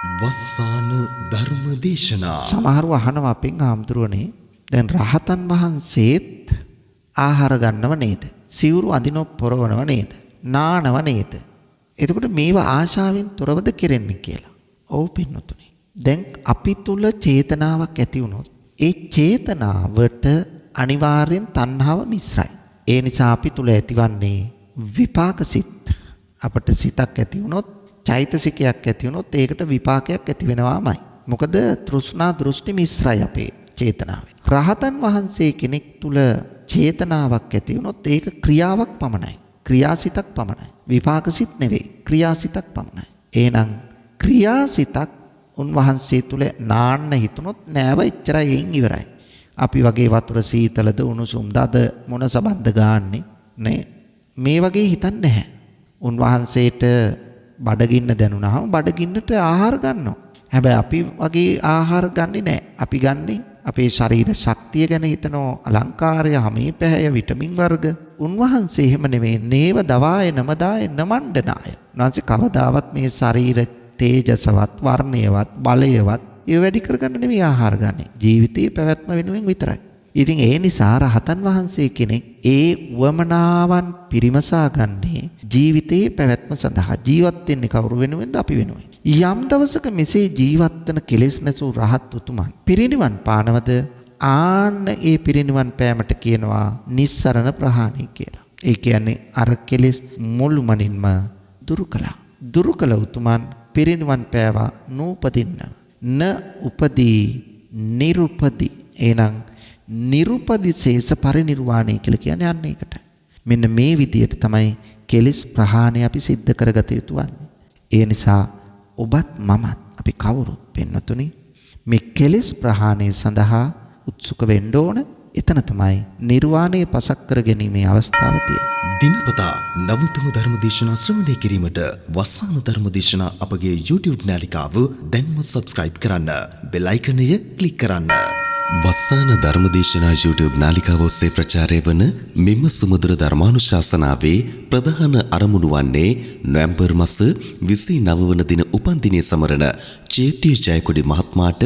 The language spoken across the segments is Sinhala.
වස්සාන ධර්ම දේශනා සමහරව අහනවා අපෙන් ආම්දුරනේ දැන් රහතන් වහන්සේත් ආහාර ගන්නව නේද? සිවුරු අඳිනව පොරවනව නේද? නානව නේද? එතකොට මේවා ආශාවෙන් තොරවද කෙරෙන්නේ කියලා. ඔව් පින්නතුනේ. දැන් අපි තුල චේතනාවක් ඇති වුණොත් ඒ චේතනාවට අනිවාර්යෙන් තණ්හාව මිශ්‍රයි. ඒ නිසා අපි තුල ඇතිවන්නේ විපාක සිත්. අපට සිතක් ඇති වුණොත් චෛතසිකයක් ඇති වුණොත් ඒකට විපාකයක් ඇති වෙනවාමයි. මොකද තෘෂ්ණා දෘෂ්ටි මිශ්‍රයි අපේ චේතනාවේ. රහතන් වහන්සේ කෙනෙක් තුල චේතනාවක් ඇති වුණොත් ඒක ක්‍රියාවක් පමණයි. ක්‍රියාසිතක් පමණයි. විපාකසිත නෙවෙයි. ක්‍රියාසිතක් පමණයි. එහෙනම් ක්‍රියාසිතක් උන්වහන්සේ තුල නාන්න හිතුනොත් නෑව එච්චරයි එයින් ඉවරයි. අපි වගේ වතුර සීතලද උණුසුම්ද අද මොන සබන්ද ගාන්නේ නේ මේ වගේ හිතන්නේ නැහැ. උන්වහන්සේට බඩගින්න දැනුණාම බඩගින්නට ආහාර ගන්නවා. හැබැයි අපි වගේ ආහාර ගන්නෙ නැහැ. අපි ගන්නේ අපේ ශරීර ශක්තිය ගැන හිතනෝ අලංකාරය, හමී පැහැය, විටමින් වර්ග. උන්වහන්සේ එහෙම නෙමෙයි. නේව දවාය නමදාය නමණ්ඩනාය. උන්වහන්සේ කවදාවත් මේ ශරීර තේජසවත්, වර්ණයවත්, බලයවත් ඒ වැඩි කරගන්න නෙමෙයි ආහාර ගන්නෙ. ජීවිතේ පැවැත්ම වෙනුවෙන් විතරයි. ඉතින් ඒ නිසා රහතන් වහන්සේ කෙනෙක් ඒ වමනාවන් පිරිමසා ගන්නේ ජීවිතේ පැවැත්ම සඳහා. ජීවත් වෙන්නේ කවුරු වෙනුවෙන්ද? අපි වෙනුවෙන්. යම් දවසක මෙසේ ජීවත් වෙන කෙලෙස් නැසූ රහත් උතුමන් පිරිනිවන් පානවද? ආන්න ඒ පිරිනිවන් පෑමට කියනවා නිස්සරණ ප්‍රහාණය කියලා. ඒ කියන්නේ අර කෙලෙස් මුළුමනින්ම දුරු කළා. දුරු කළ උතුමන් පිරිනිවන් පෑවා නූපදින්න. න උපදී නිරුපදී. එහෙනම් නිරුපදිශේෂ පරිනිර්වාණය කියලා කියන්නේ අන්න ඒකට. මෙන්න මේ විදියට තමයි කෙලෙස් ප්‍රහාණය අපි සිද්ධ කරගත යුතු වන්නේ. ඒ නිසා ඔබත් මමත් අපි කවුරුත් පින්නතුනි මේ කෙලෙස් ප්‍රහාණය සඳහා උත්සුක වෙන්න ඕන. එතන තමයි නිර්වාණය පසක් කර ගැනීමේ අවස්ථාව තියෙන්නේ. දිනපතා නවතම ධර්ම දේශනා ශ්‍රවණය කිරීමට වස්සාන ධර්ම දේශනා අපගේ YouTube නාලිකාව දැන්ම subscribe කරන්න. බෙල් අයිකනය ක්ලික් කරන්න. වස්සාන ධර්ම දේශනා YouTube නාලිකාව ඔස්සේ ප්‍රචාරය වන මෙම සුමధుර ධර්මානුශාසනාවේ ප්‍රධාන අරමුණු වන්නේ නොවැම්බර් මාස 29 වන දින උපන්දිනය සමරන චේතිය ජයකොඩි මහත්මයාට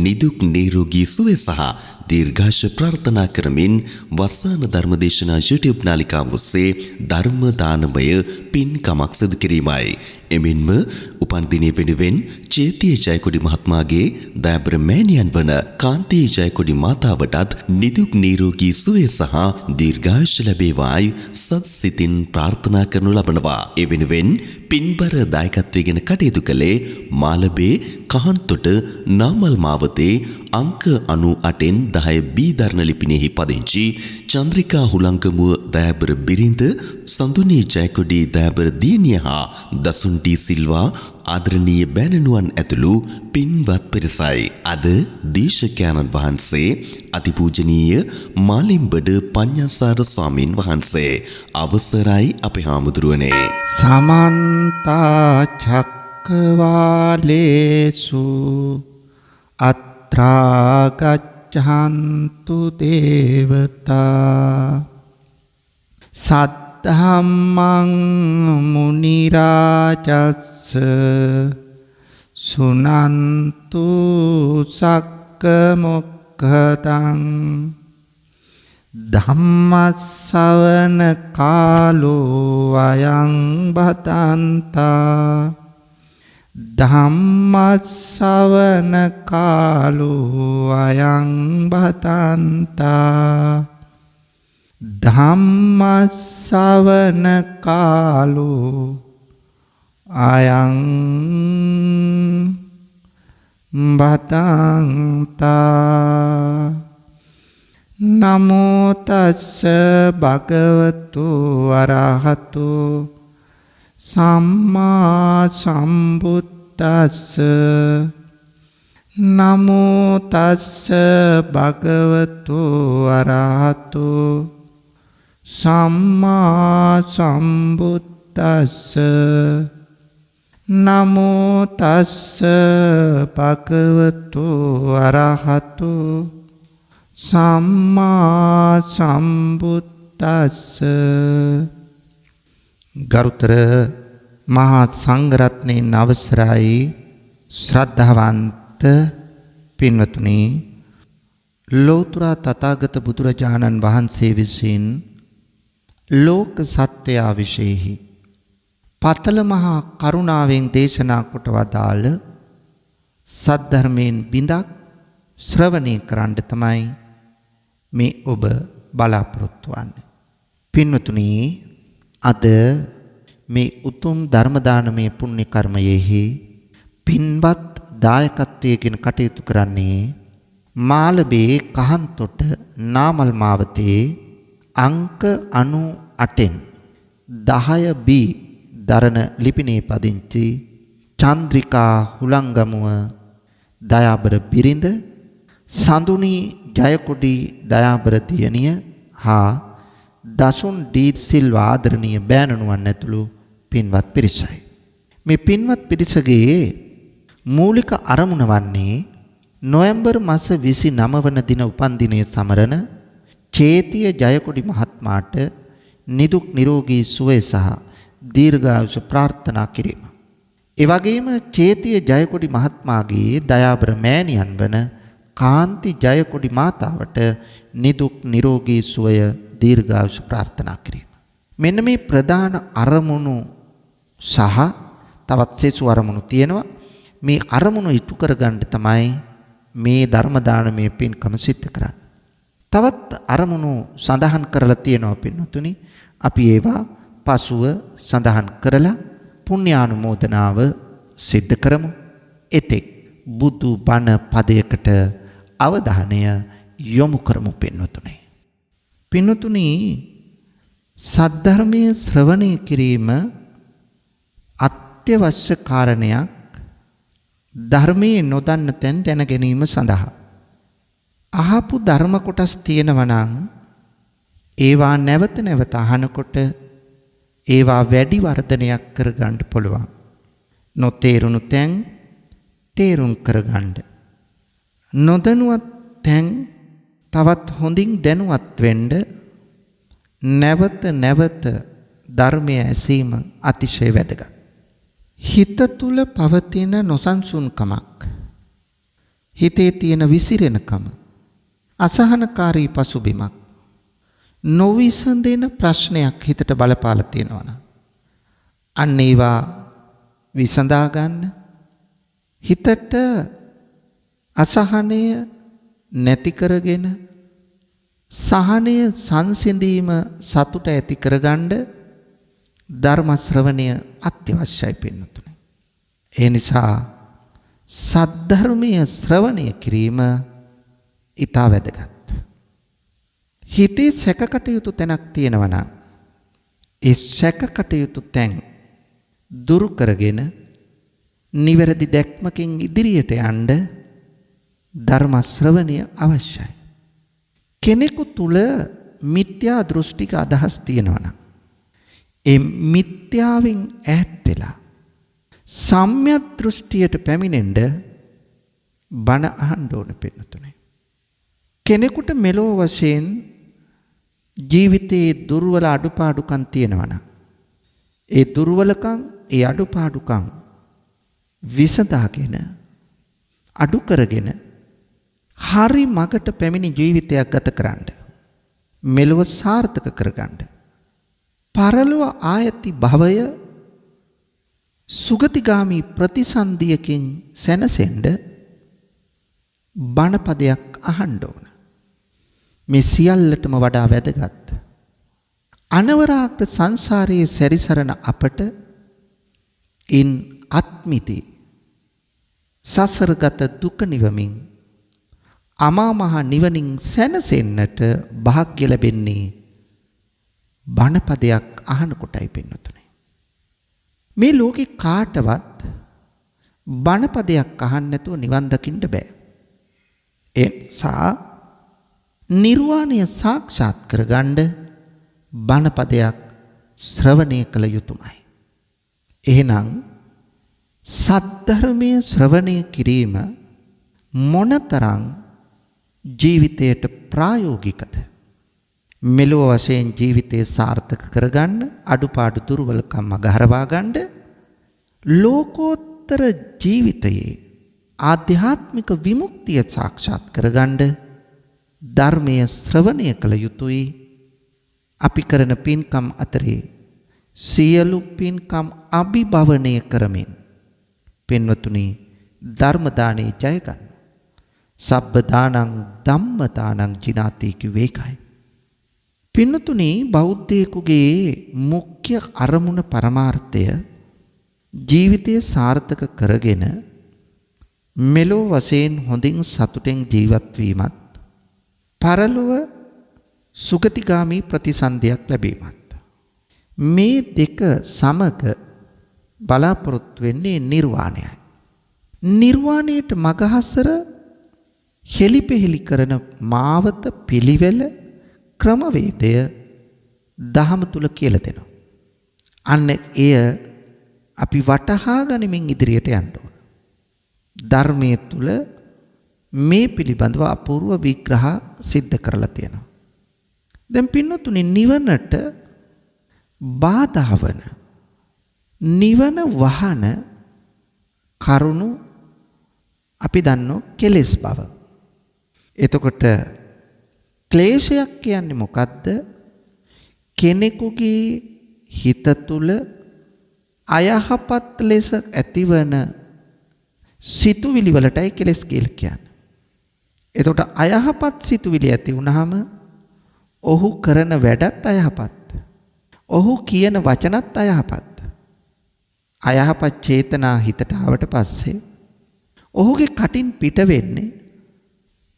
නිදුක් නිරෝගී සුවය සහ දීර්ඝාෂ ප්‍රාර්ථනා කරමින් වස්සාන ධර්ම දේශනා YouTube නාලිකාව ඔස්සේ ධර්ම දානමය පින්කමක් සිදු කිරීමයි. එමින්ම උපන්දිනය වෙනුවෙන් චේතිය ජයකොඩි මහත්මයාගේ දයාබර මෑණියන් වන කාන්තී ජයකොඩි මාතාවටත් නිදුක් නිරෝගී සුවය සහ දීර්ඝායුෂ ලැබේවායි සත්සිතින් ප්‍රාර්ථනා කරනු ලබනවා. ඒ වෙනුවෙන් පින්බර දායකත්වයෙන් කටයුතු කළේ මාළඹේ කහන්තොට නාමල් මාවතේ අංක 98න් 10B දරණ ලිපිනෙහි පදිංචි චන්ද්‍රිකා හුලංගමුව දයාබර බිරිඳ සඳුනී ජයකොඩි දයාබර දියණිය හා දසුන්ටි සිල්වා ආදරණීය බෑණනුවන් ඇතුළු පින්වත් පිරිසයි. අද දේශකයන්න් වහන්සේ අතිපූජනීය මාලිම්බඩ පඤ්ඤාසාර ස්වාමින් වහන්සේ අවසරයි අපේ හාමුදුරුවනේ. සමන්ත චක්කවාලේසු අත්‍රා ගච්ඡන්තු දේවතා සද්ධම්මං මුනි රාජස්ස සුනන්තු සක්ක මොක්ඛදං ධම්මස්සවන කාලෝ අයං බතන්තා ධම්මස්සවන කාලෝ අයං බතන්තා ධම්මස්සවන කාලෝ අයං බතන්තා නමෝ තස්ස භගවතු අරහතු සම්මා සම්බුද්දස්ස නමෝ තස්ස භගවතු අරහතු සම්මා සම්බුද්දස්ස නමෝ තස්ස භගවතු අරහතු සම්මා සම්බුද්දස්ස. ගරුතර මහා සංඝරත්නයන් අවසරයි ශ්‍රද්ධාවන්ත පින්වතුනි, ලෝතර තථාගත බුදුරජාණන් වහන්සේ විසින් ලෝක සත්වයා විශේෂෙහි පතල මහා කරුණාවෙන් දේශනා කොට වදාළ සද්ධර්මයෙන් බිඳක් ශ්‍රවණය කරන්න තමයි මේ ඔබ බලාපොරොත්තු වන්නේ. පින්වතුනි, අද මේ උතුම් ධර්ම දානමය පුණ්‍ය කර්මයෙහි පින්වත් දායකත්වයෙන් කටයුතු කරන්නේ මාළඹේ කහන්තොට නාමල් මාවතේ අංක 98න් 10B දරණ ලිපිනේ පදිංචි චන්ද්‍රිකා හුලංගමුව දයාබර බිරිඳ සඳුනි ජයකොඩි දයාබර දියණිය හා දසුන් ඩී සිල්වා ආදරණීය බෑණනුවන් ඇතුළු පින්වත් පිරිසයි. මේ පින්වත් පිරිසගේ මූලික අරමුණ වන්නේ නොවැම්බර් මාස 29 වන දින උපන්දිනයේ සමරන චේතිය ජයකොඩි මහත්මයාට නිදුක් නිරෝගී සුවය සහ දීර්ඝායුෂ ප්‍රාර්ථනා කිරීම. ඒ වගේම චේතිය ජයකොඩි මහත්මයාගේ දයාබර මෑණියන් වන කාන්ති ජයකොඩි මාතාවට නිදුක් නිරෝගී සුවය දීර්ඝායුෂ ප්‍රාර්ථනා කිරීම. මෙන්න මේ ප්‍රධාන අරමුණු සහ තවත් සෙසු අරමුණු තියෙනවා. මේ අරමුණු ඉටු කරගන්න තමයි මේ ධර්ම දානමය පින්කම සිද්ධ කරන්නේ. තවත් අරමුණු සඳහන් කරලා තියෙනවා පින්වතුනි. අපි ඒවා පසුව සඳහන් කරලා පුණ්‍යානුමෝදනාව සිද්ධ කරමු. එතෙක් බුදු බණ පදයකට අවධානය යොමු කරමු පින්වතුනි. පින්වතුනි, සද්ධර්මයේ ශ්‍රවණය කිරීම අත්‍යවශ්‍ය කාරණයක්. ධර්මයේ නොදන්න තැන් දැන ගැනීම සඳහා අහපු ධර්ම කොටස් තියෙනවා නම් ඒවා නැවත නැවත අහනකොට ඒවා වැඩි වර්ධනයක් කරගන්න පුළුවන්. නොතේරුණු තැන් තේරුම් කරගන්න. නොදැනුවත් තැන් තවත් හොඳින් දැනුවත් වෙන්න නැවත නැවත ධර්මය ඇසීම අතිශය වැදගත්. හිත තුල පවතින නොසන්සුන්කමක්, හිතේ තියෙන විසිරෙනකම, අසහනකාරී පසුබිමක්, නොවිසඳෙන ප්‍රශ්නයක් හිතට බලපාලා තියෙනවා නම් අන්න ඒවා විසඳා ගන්න, හිතට අසහනය නැති කරගෙන සහනය සංසිඳීම සතුට ඇති කරගන්න ධර්ම ශ්‍රවණය අත්‍යවශ්‍යයි පින්නතුනි. ඒ නිසා සද්ධර්මයේ ශ්‍රවණය කිරීම ඉතා වැදගත්. හිතේ සැකකටයුතු තැනක් තියෙනවා නම් ඒ සැකකටයුතු තැන් දුරු කරගෙන නිවැරදි දැක්මකින් ඉදිරියට යන්න ධර්ම ශ්‍රවණය අවශ්‍යයි. කෙනෙකු තුල මිත්‍යා දෘෂ්ටික අදහස් තියෙනවා නම් ඒ මිත්‍යාවෙන් ඈත් වෙලා සම්‍යක් දෘෂ්ටියට පැමිණෙන්න බණ අහන්න ඕන පින්නතුනේ. කෙනෙකුට මෙලෝ වශයෙන් ජීවිතයේ දුර්වල අඩුපාඩුකම් තියෙනවා නම් ඒ දුර්වලකම්, ඒ අඩුපාඩුකම් විසඳාගෙන අඩු කරගෙන හරි මගට පැමිණි ජීවිතයක් ගත කරන්න, මෙලොව සාර්ථක කරගන්න, පරලොව ආයති භවය සුගතිගාමි ප්‍රතිසන්දියකින් සැනසෙන්න බණපදයක් අහන්න ඕන. මේ සියල්ලටම වඩා වැදගත් අනවරාග්‍ර සංසාරයේ සැරිසරන අපට ඉන් අත්මිති සසරගත දුක නිවමින් අමා මහ නිවනින් සැනසෙන්නට වාග්ය ලැබෙන්නේ බණපදයක් අහන කොටයි පින්නතුනේ. මේ ලෝකේ කාටවත් බණපදයක් අහන්න නැතුව නිවන් දකින්න බෑ. ඒ නිසා නිර්වාණය සාක්ෂාත් කරගන්න බණපදයක් ශ්‍රවණය කළ යුතුමයි. එහෙනම් සද්ධර්මයේ ශ්‍රවණය කිරීම මොනතරම් ජීවිතයට ප්‍රායෝගිකද? මෙලොව වශයෙන් ජීවිතය සාර්ථක කරගන්න, අඩුපාඩු දුර්වලකම් අගහරවා ගන්න, ලෝකෝත්තර ජීවිතයේ ආධ්‍යාත්මික විමුක්තිය සාක්ෂාත් කරගන්න ධර්මය ශ්‍රවණය කළ යුතුයි. අපි කරන පින්කම් අතරේ සියලු පින්කම් අභිභවනය කරමින් පින්වතුනි ධර්ම දානේ ජය ගන්න. සබ්බ දානං ධම්ම දානං ජිනාති කිව්වේ ඒකයි. පින්වතුනි බෞද්ධයෙකුගේ මුඛ්‍ය අරමුණ පරමාර්ථය ජීවිතය සාර්ථක කරගෙන මෙලෝ වශයෙන් හොඳින් සතුටෙන් ජීවත් වීමත් පරලොව සුගතිගාමී ප්‍රතිසන්දියක් ලැබීමත් මේ දෙක සමග බලාපොරොත්තු වෙන්නේ නිර්වාණයයි. නිර්වාණයට මගහසර හෙලිපෙහෙලි කරන මාවත පිළිවෙල ක්‍රමවේදය දහම තුල කියලා දෙනවා. අන්න එය අපි වටහා ගනිමින් ඉදිරියට යන්න ඕන. ධර්මයේ තුල මේ පිළිබඳව අපූර්ව විග්‍රහ සිද්ධ කරලා තියෙනවා. දැන් පින්නතුනි නිවනට බාධා වන නිවන වහන කරුණු අපි දන්නෝ කෙලෙස් බව. එතකොට ක්ලේශයක් කියන්නේ මොකද්ද? කෙනෙකුගේ හිත තුල අයහපත් ලෙස ඇතිවන සිතුවිලි වලටයි කෙලෙස් කියලා කියන්නේ. එතකොට අයහපත් සිතුවිලි ඇති වුනහම ඔහු කරන වැඩත් අයහපත්. ඔහු කියන වචනත් අයහපත්. අයහපත් චේතනා හිතට ආවට පස්සේ ඔහුගේ කටින් පිට වෙන්නේ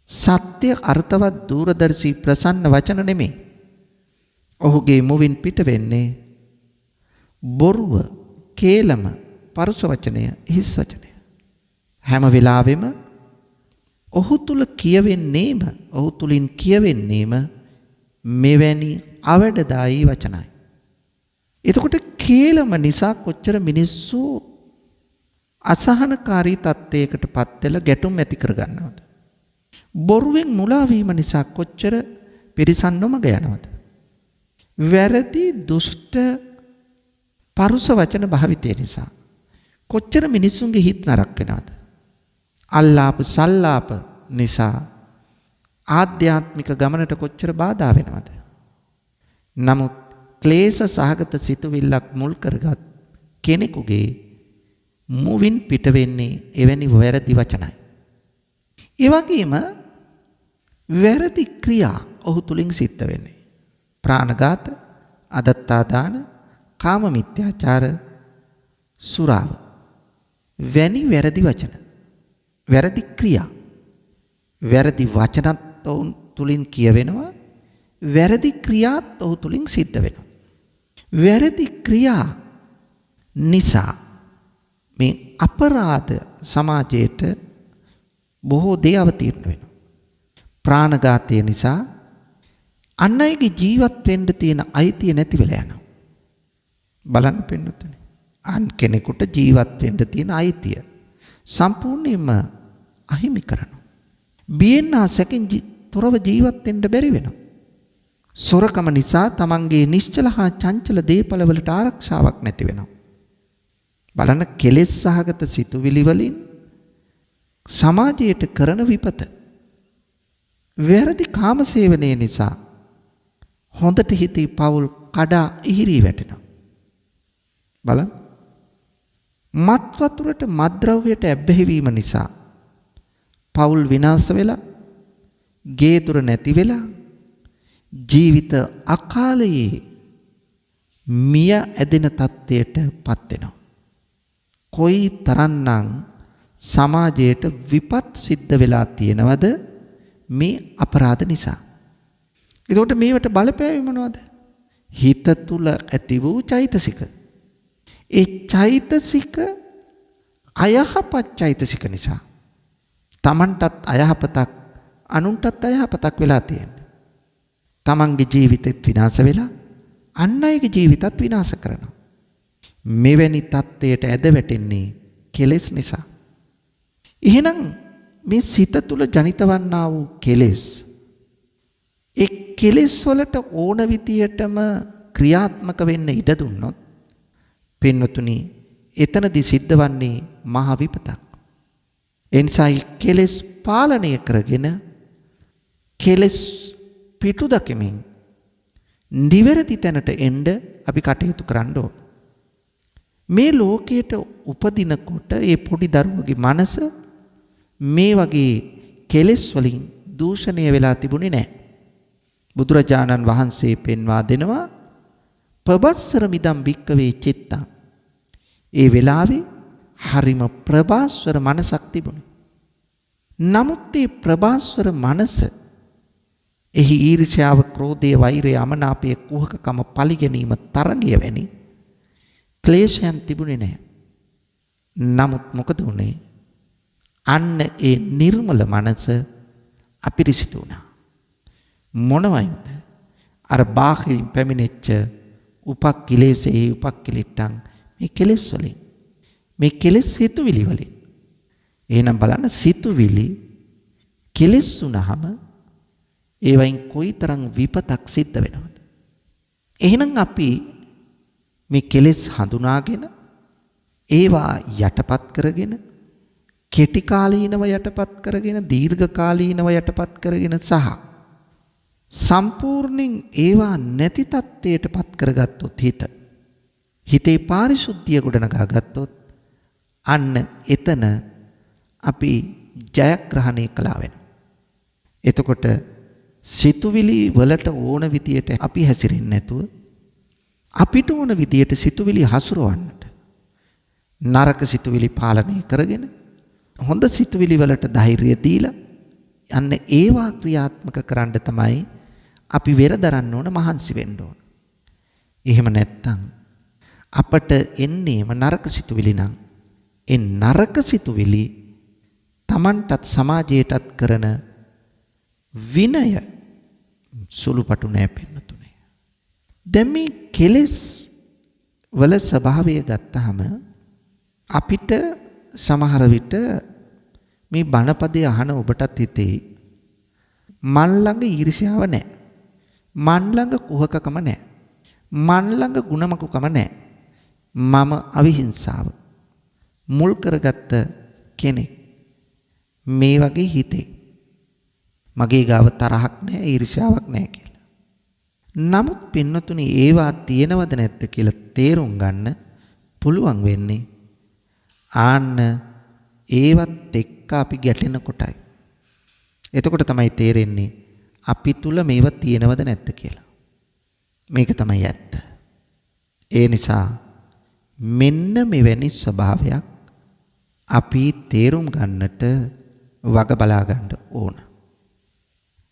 සත්‍ය අර්ථවත් දූරදර්ශී ප්‍රසන්න වචන නෙමෙයි. ඔහුගේ මුවින් පිට වෙන්නේ බොරුව, කේලම, පරුස වචනය, හිස් වචනය. හැම වෙලාවෙම ඔහු තුල කියවෙන්නේම, ඔහු තුලින් කියවෙන්නේම මෙවැනි අවඩදායී වචනයි. එතකොට කේලම නිසා කොච්චර මිනිස්සු අසහනකාරී තත්ත්වයකටපත් වෙලා ගැටුම් ඇති කරගන්නවද? බොරුවෙන් මුලා වීම නිසා කොච්චර පිරිසන් නොමග යනවද? වැරදි දුෂ්ට පරුස වචන භාවිතය නිසා කොච්චර මිනිස්සුන්ගේ හිත නරක වෙනවද? අල්ලාප සල්ලාප නිසා ආධ්‍යාත්මික ගමනට කොච්චර බාධා වෙනවද? නමුත් ක්ලේශ සහගත සිතුවිල්ලක් මුල් කරගත් කෙනෙකුගේ මුවින් පිට වෙන්නේ එවැනි වැරදි වචනයි. ඒ වගේම වැරදි ක්‍රියා ඔහු තුලින් සිද්ධ වෙන්නේ. ප්‍රාණඝාත, අදත්තාදාන, කාම මිත්‍යාචාර, සුරාව වැනි වැරදි වචන, වැරදි ක්‍රියා, වැරදි වචනත් ඔහු තුලින් කියවෙනවා, වැරදි ක්‍රියාත් ඔහු තුලින් සිද්ධ වෙනවා. වැරදි ක්‍රියා නිසා මේ අපරාධ සමාජයට බොහෝ දේ අවතීර්ණ වෙනවා. ප්‍රාණඝාතය නිසා අන් අයගේ ජීවත් වෙන්න තියෙන අයිතිය නැති වෙලා යනවා. බලන්න පින්නතුනේ. අන් කෙනෙකුට ජීවත් වෙන්න තියෙන අයිතිය සම්පූර්ණයෙන්ම අහිමි කරනවා. බියෙන් ආසකින් තොරව ජීවත් වෙන්න බැරි වෙනවා. සොරකම නිසා තමන්ගේ නිශ්චල හා චංචල දේපලවලට ආරක්ෂාවක් නැති වෙනවා. බලන්න කෙලෙස් සහගත සිතුවිලි වලින් සමාජයට කරන විපත. වැරදි කාමසේවනය නිසා හොඳට හිතී පවුල් කඩා ඉහිරී වැටෙනවා. බලන්න. මත් වතුරට මත්ද්‍රව්‍යයට ඇබ්බැහි වීම නිසා පවුල් විනාශ වෙලා, ගේ දොර නැති වෙලා, ජීවිත අකාලයේ මිය ඇදෙන තත්ත්වයට පත් වෙනවා. කොයි තරම්නම් සමාජයට විපත් සිද්ධ වෙලා තියෙනවද මේ අපරාධ නිසා? එතකොට මේවට බලපෑවි මොනවද? හිත තුල ඇති වූ චෛතසික. ඒ චෛතසික අයහපත් චෛතසික නිසා තමන්ටත් අයහපතක්, අනුන්ටත් අයහපතක් වෙලා තියෙනවා. තමන්ගේ ජීවිතෙත් විනාශ වෙලා අන් අයගේ ජීවිතත් විනාශ කරනවා. මෙවැනි තත්ත්වයට ඇද වැටෙන්නේ කෙලෙස් නිසා. එහෙනම් මේ සිත තුළ ජනිත වන්නා වූ කෙලෙස්, ඒ කෙලෙස් වලට ඕන විදියටම ක්‍රියාත්මක වෙන්න ඉඩ දුන්නොත් පින්වතුනි, එතනදී සිද්ධ වන්නේ මහ විපතක්. එනිසායි කෙලෙස් පාලනය කරගෙන කෙලෙස් පිටු දකිමින් නිවැරදි තැනට එන්න අපි කටයුතු කරන්න ඕන. මේ ලෝකයට උපදිනකොට ඒ පොඩි දරුවගේ මනස මේ වගේ කෙලෙස් වලින් දූෂණය වෙලා තිබුණේ නැහැ. බුදුරජාණන් වහන්සේ පෙන්වා දෙනවා පබස්සර මිදම් භික්කවේ චිත්තං. ඒ වෙලාවේ හරිම ප්‍රභාස්වර මනසක් තිබුණා. නමුත් ඒ ප්‍රභාස්වර මනස එහි ඊර්ෂ්‍යාව, ක්‍රෝධය, වෛරය, අමනාපය, කුහකකම, පලිගැනීම, තරගය වැනි ක්ලේශයන් තිබුණේ නැහැ. නමුත් මොකද වුනේ? අන්න ඒ නිර්මල මනස අපිරිසිදු වුණා. මොනවයින්ද? අර බාහිරින් පැමිණෙච්ච උපක්ඛිලේසේ උපක්ඛිලිට්ටං මේ කෙලෙස් වලින්, මේ කෙලෙස් සිතුවිලි වලින්. එහෙනම් බලන්න, සිතුවිලි කෙලෙස් වුණාම ඒවයින් කොයිතරම් විපතක් සිද්ධ වෙනවද? එහෙනම් අපි මේ කෙලෙස් හඳුනාගෙන ඒවා යටපත් කරගෙන, කෙටි කාලීනව යටපත් කරගෙන, දීර්ඝ කාලීනව යටපත් කරගෙන සහ සම්පූර්ණයෙන් ඒවා නැති තත්ත්වයටපත් කරගත්තොත්, හිතේ පාරිශුද්ධිය ගොඩනගා ගත්තොත්, අන්න එතන අපි ජයග්‍රහණය කළා වෙනවා. එතකොට සිතුවිලි වලට ඕන විදියට අපි හැසිරෙන්නේ නැතුව අපිට ඕන විදියට සිතුවිලි හසුරවන්නට, නරක සිතුවිලි පාලනය කරගෙන හොඳ සිතුවිලි වලට ධෛර්යය දීලා යන්න ඒවා ක්‍රියාත්මක කරන්න තමයි අපි වෙරදරන්න ඕන, මහන්සි වෙන්න ඕන. එහෙම නැත්තම් අපට එන්නේම නරක සිතුවිලි නම් ඒ නරක සිතුවිලි Tamanටත් සමාජයටත් කරන විනය සුළුපටු නෑ පෙන්නතුනේ. දැන් මේ කෙලෙස් වල ස්වභාවය ගත්තාම අපිට සමහර විට මේ බණපදයේ අහන ඔබටත් හිතේ මන් ළඟ ඊර්ෂ්‍යාව නැහැ, මන් ළඟ කුහකකම නැහැ, මන් ළඟ ගුණමකුකම නැහැ, මම අවිහිංසාව මුල් කරගත්ත කෙනෙක් මේ වගේ හිතේ. මගේ ගාව තරහක් නැහැ, ඊර්ෂ්‍යාවක් නැහැ කියලා. නමුත් පින්නතුනි, ඒවා තියෙනවද නැද්ද කියලා තේරුම් ගන්න පුළුවන් වෙන්නේ ආන්න ඒවත් එක්ක අපි ගැටෙන කොටයි. එතකොට තමයි තේරෙන්නේ අපි තුල මේවා තියෙනවද නැද්ද කියලා. මේක තමයි ඇත්ත. ඒ නිසා මෙන්න මෙවැනි ස්වභාවයක් අපි තේරුම් ගන්නට වග බලා ගන්න ඕන.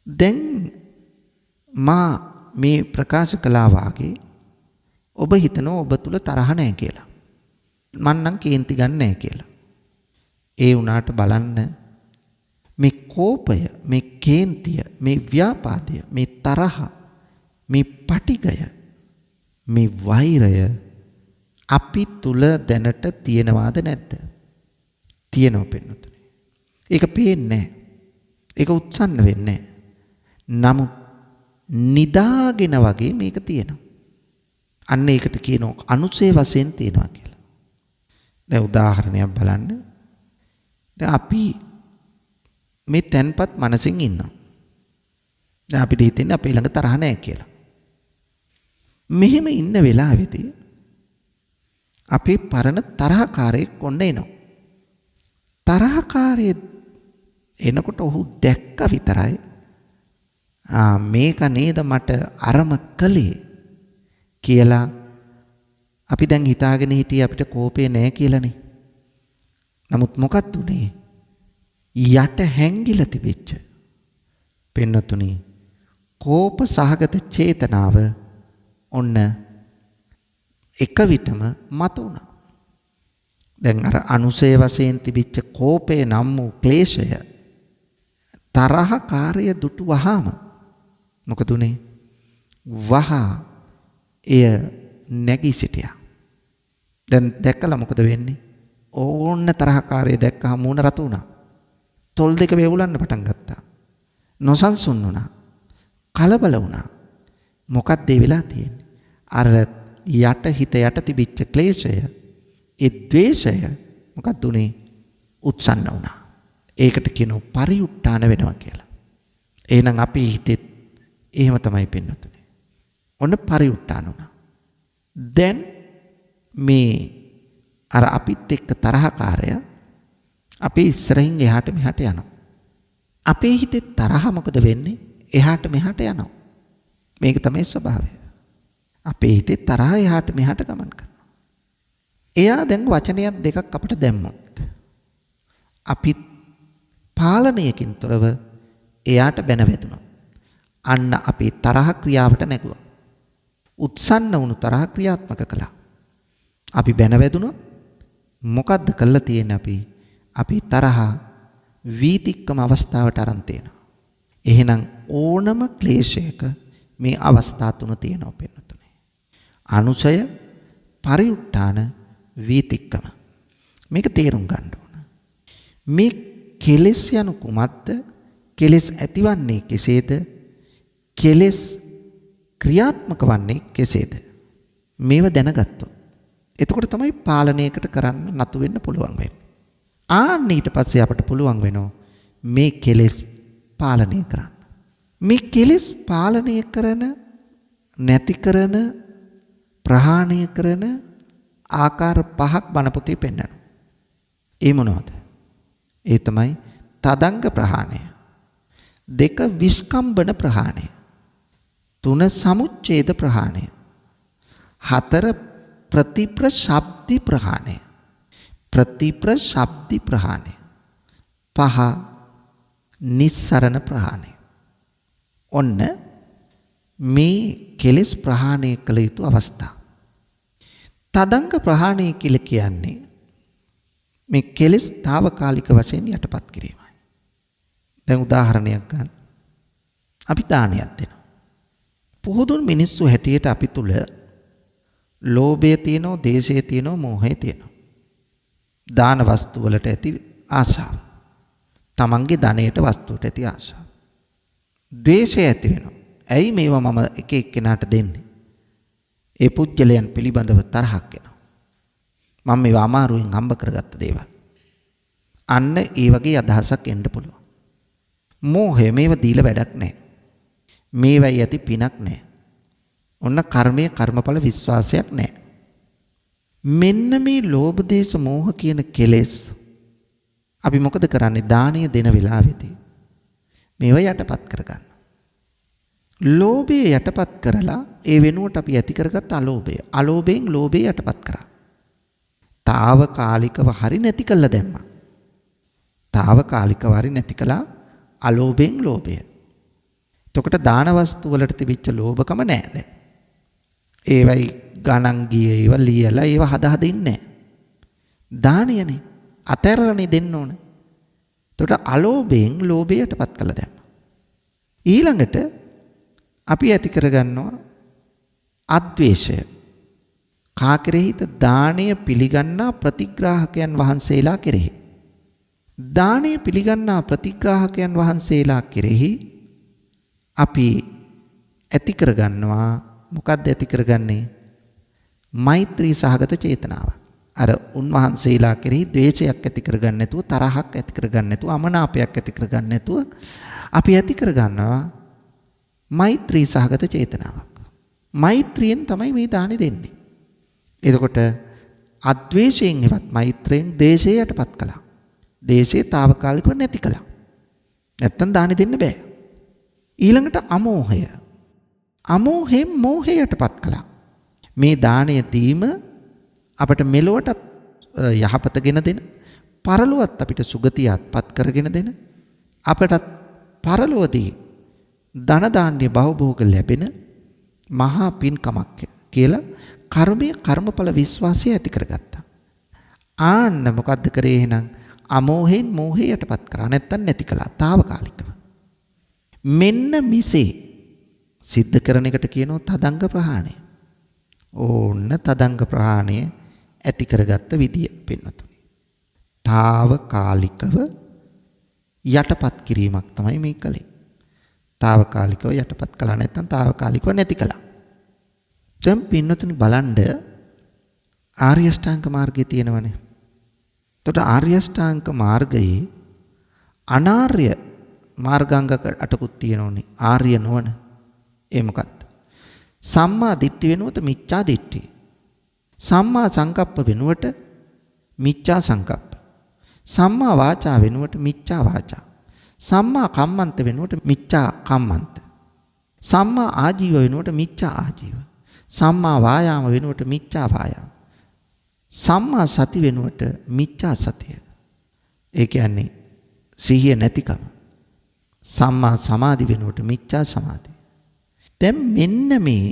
දැන් මා මේ ප්‍රකාශ කළා වාගේ ඔබ හිතනවා ඔබ තුල තරහ නැහැ කියලා. මං නම් කේන්ති ගන්න නැහැ කියලා. ඒ වුණාට බලන්න, මේ කෝපය, මේ කේන්තිය, මේ ව්‍යාපාදය, මේ තරහ, මේ පටිගය, මේ වෛරය අපි තුල දැනට තියෙනවාද නැද්ද? තියෙනවා පින්නතුනේ. ඒක පේන්නේ නැහැ. ඒක උත්සන්න වෙන්නේ නැහැ. නමුත් නිදාගෙන වගේ මේක තියෙනවා. අන්න ඒකට කියනවා අනුසේ වශයෙන් තියෙනවා කියලා. දැන් උදාහරණයක් බලන්න. දැන් අපි මේ තැන්පත් මනසින් ඉන්නවා. දැන් අපිට හිතෙන්නේ අපේ ළඟ තරහ නැහැ කියලා. මෙහෙම ඉන්න වෙලාවේදී අපේ පරණ තරහකාරයෙක් ඔන්න එනවා. තරහකාරයෙක් එනකොට ඔහු දැක්ක විතරයි මේක නේද මට අරම කළේ කියලා අපි දැන් හිතාගෙන හිටියේ අපිට කෝපේ නැහැ කියලානේ. නමුත් මොකක්ද උනේ? යට හැංගිලා තිබෙච්ච පින්නතුනි කෝප සහගත චේතනාව ඔන්න එක විටම මතුණා. දැන් අර අනුසය වශයෙන් තිබිච්ච කෝපය නම් වූ ක්ලේශය තරහකාරය දුටු වහාම මොකද උනේ? වහා එය නැගී සිටියා. දැන් දැක්කලා මොකද වෙන්නේ? ඕන්න තරහකාරය දැක්කහම මූණ රතු වුණා. තොල් දෙක වේවුලන්න පටන් ගත්තා. නොසන්සුන් වුණා. කලබල වුණා. මොකක්ද ඒ වෙලා තියෙන්නේ? අර යට හිත යට තිබිච්ච ක්ලේශය, ඒ ද්වේෂය මොකක්ද උනේ? උත්සන්න වුණා. ඒකට කියනවා පරිඋත්ථාන වෙනවා කියලා. එහෙනම් අපි හිතෙත් එහෙම තමයි පින්නතුනේ. ඔන්න පරිඋත්ථාන වුණා. දැන් මේ අර අපිත් එක්ක තරහකාරය අපි ඉස්සරහින් එහාට මෙහාට යනවා. අපේ හිතේ තරහ මොකද වෙන්නේ? එහාට මෙහාට යනවා. මේක තමයි ස්වභාවය. අපේ හිතේ තරහ එහාට මෙහාට ගමන් කරනවා. එයා දැන් වචනයක් දෙකක් අපිට දැම්මොත් අපි පාලනයකින් තොරව එයාට බැන වැදුණා. අන්න අපි තරහ ක්‍රියාවට නැගුවා. උත්සන්න වුණු තරහ ක්‍රියාත්මක කළා. අපි බැන වැදුණොත් මොකද්ද කළා තියෙන්නේ අපි? අපි තරහ වීතික්කම අවස්ථාවට අරන් තියෙනවා. එහෙනම් ඕනම ක්ලේශයක මේ අවස්ථා තුන තියෙනවා පින්නතුනේ. අනුසය, පරිඋත්ථාන, වීතික්කම. මේක තේරුම් ගන්න ඕන. මේ කෙලෙස් යනු කුමක්ද? කෙලෙස් ඇතිවන්නේ කෙසේද? කෙලෙස් ක්‍රියාත්මක වන්නේ කෙසේද? මේව දැනගත්තොත් එතකොට තමයි පාලනයකට කරන්න නතු වෙන්න පුළුවන් වෙන්නේ. ආන්න ඊට පස්සේ අපට පුළුවන් වෙනවා මේ කෙලෙස් පාලනය කරන්න. මේ කෙලෙස් පාලනය කරන, නැති කරන, ප්‍රහාණය කරන ආකාර පහක් බණ පොතේ පෙන්නනවා. ඒ මොනවද? ඒ තමයි තදංග ප්‍රහාණය, 2 විස්කම්බන ප්‍රහාණය, 3 සමුච්ඡේද ප්‍රහාණය, 4 ප්‍රතිප්‍රශබ්දි ප්‍රහාණය, ප්‍රතිප්‍රශබ්දි ප්‍රහාණය, 5 නිස්සරණ ප්‍රහාණය. ඔන්න මේ කෙලෙස් ප්‍රහාණය කළ යුතු අවස්ථා. තදංග ප්‍රහාණය කියලා කියන්නේ මේ කෙලෙස් తాවකාලික වශයෙන් යටපත් කිරීමයි. දැන් උදාහරණයක් ගන්න. අපි දානයක් දෙනවා. පොහොදුන් මිනිස්සු හැටියට අපි තුල ලෝභය තියෙනවා, දේශය තියෙනවා, මෝහය තියෙනවා. දාන වස්තු වලට ඇති ආශාව. තමන්ගේ ධනයට වස්තුවට ඇති ආශාව. ද්වේෂය ඇති වෙනවා. ඇයි මේවා මම එක එක්කෙනාට දෙන්නේ? ඒ පුජ්‍යලයන් පිළිබඳව තරහක් එනවා. මම මේවා අමාරුවෙන් හම්බ කරගත්ත දේවල්. අන්න ඒ වගේ අදහසක් එන්න පුළුවන්. මෝහය මේවා දීලා වැඩක් නැහැ. මේවයි ඇති පිනක් නැහැ. ඔන්න කර්මයේ කර්මඵල විශ්වාසයක් නැහැ. මෙන්න මේ ලෝභ දේශ මෝහ කියන කෙලෙස් අපි මොකද කරන්නේ? දානීය දෙන වෙලාවේදී මේව යටපත් කරගන්න. ලෝභය යටපත් කරලා ඒ වෙනුවට අපි ඇති කරගත්ත අලෝභය. අලෝභයෙන් ලෝභය යටපත් කරා. తాවකාලිකව හරි නැති කළා දැම්මා. తాවකාලිකව හරි නැති කළා අලෝභයෙන් ලෝභය. එතකොට දාන වස්තු වලට තිබිච්ච ලෝභකම නැහැ දැන්. ඒවයි ගණන් ගියේ ඒවා ලියලා ඒවා හදා හදින්නේ නැහැ. දානියනේ අතහැරලානේ දෙන්න ඕන. එතකොට අලෝභයෙන් ලෝභයටපත් කළා දැම්මා. ඊළඟට අපි ඇති කරගන්නවා අද්වේෂය. කා කෙරෙහිද? දානීය පිළිගන්නා ප්‍රතිග්‍රාහකයන් වහන්සේලා කෙරෙහි. දානීය පිළිගන්නා ප්‍රතිග්‍රාහකයන් වහන්සේලා කෙරෙහි අපි ඇති කරගන්නවා මොකක්ද ඇති කරගන්නේ? මෛත්‍රී සහගත චේතනාවක්. අර උන්වහන්සේලා කෙරෙහි ද්වේෂයක් ඇති කරගන්න නැතුව, තරහක් ඇති කරගන්න නැතුව, අමනාපයක් ඇති කරගන්න නැතුව අපි ඇති කරගන්නවා මෛත්‍රී සහගත චේතනාවක්. මෛත්‍රියෙන් තමයි මේ දානි දෙන්නේ. එතකොට අද්වේෂයෙන් එවත් මෛත්‍රියෙන් දේශය යටපත් කළා. දේශේ తాවකාලිකව නැති කළා. නැත්තම් දානි දෙන්න බෑ. ඊළඟට අමෝහය. අමෝහයෙන් මෝහය යටපත් කළා. මේ දානය දීම අපට මෙලොවටත් යහපත ගෙන දෙන, පරලොවත් අපිට සුගතියත්පත් කරගෙන දෙන, අපටත් පරලොවදී ධන ධාන්‍ය භවභෝග ලැබෙන මහා පින්කමක් කියලා කර්මයේ කර්මඵල විශ්වාසය ඇති කරගත්තා. ආන්න මොකද්ද කරේ එහෙනම්? අමෝහෙන් මෝහයටපත් කරා. නැත්තම් නැති කළා తాවකාලිකව. මෙන්න මිසේ සිද්ධ කරන එකට කියනවා තදංග ප්‍රහාණය. ඕන්න තදංග ප්‍රහාණය ඇති කරගත්ත විදිය පින්නතුනි. తాවකාලිකව යටපත් කිරීමක් තමයි මේ කලේ. తాවකාලිකව යටපත් කළා නැත්නම් తాවකාලිකව නැති කළා. දැන් පින්නතුනි බලන්න ආර්ය අෂ්ටාංග මාර්ගයේ තියෙනවනේ. එතකොට ආර්ය අෂ්ටාංග මාර්ගයේ අනාර්ය මාර්ගාංග අටකුත් තියෙනෝනේ. ආර්ය නොවන. ඒ මොකක්ද? සම්මා දිට්ඨි වෙනුවට මිච්ඡා දිට්ඨි. සම්මා සංකප්ප වෙනුවට මිච්ඡා සංකප්ප. සම්මා වාචා වෙනුවට මිච්ඡා වාචා. සම්මා කම්මන්ත වෙනුවට මිච්ඡා කම්මන්ත. සම්මා ආජීව වෙනුවට මිච්ඡා ආජීව. සම්මා වායාම වෙනුවට මිච්ඡා වායාම. සම්මා සති වෙනුවට මිච්ඡා සතිය. ඒ කියන්නේ සිහිය නැතිකම. සම්මා සමාධි වෙනුවට මිච්ඡා සමාධි. දැන් මෙන්න මේ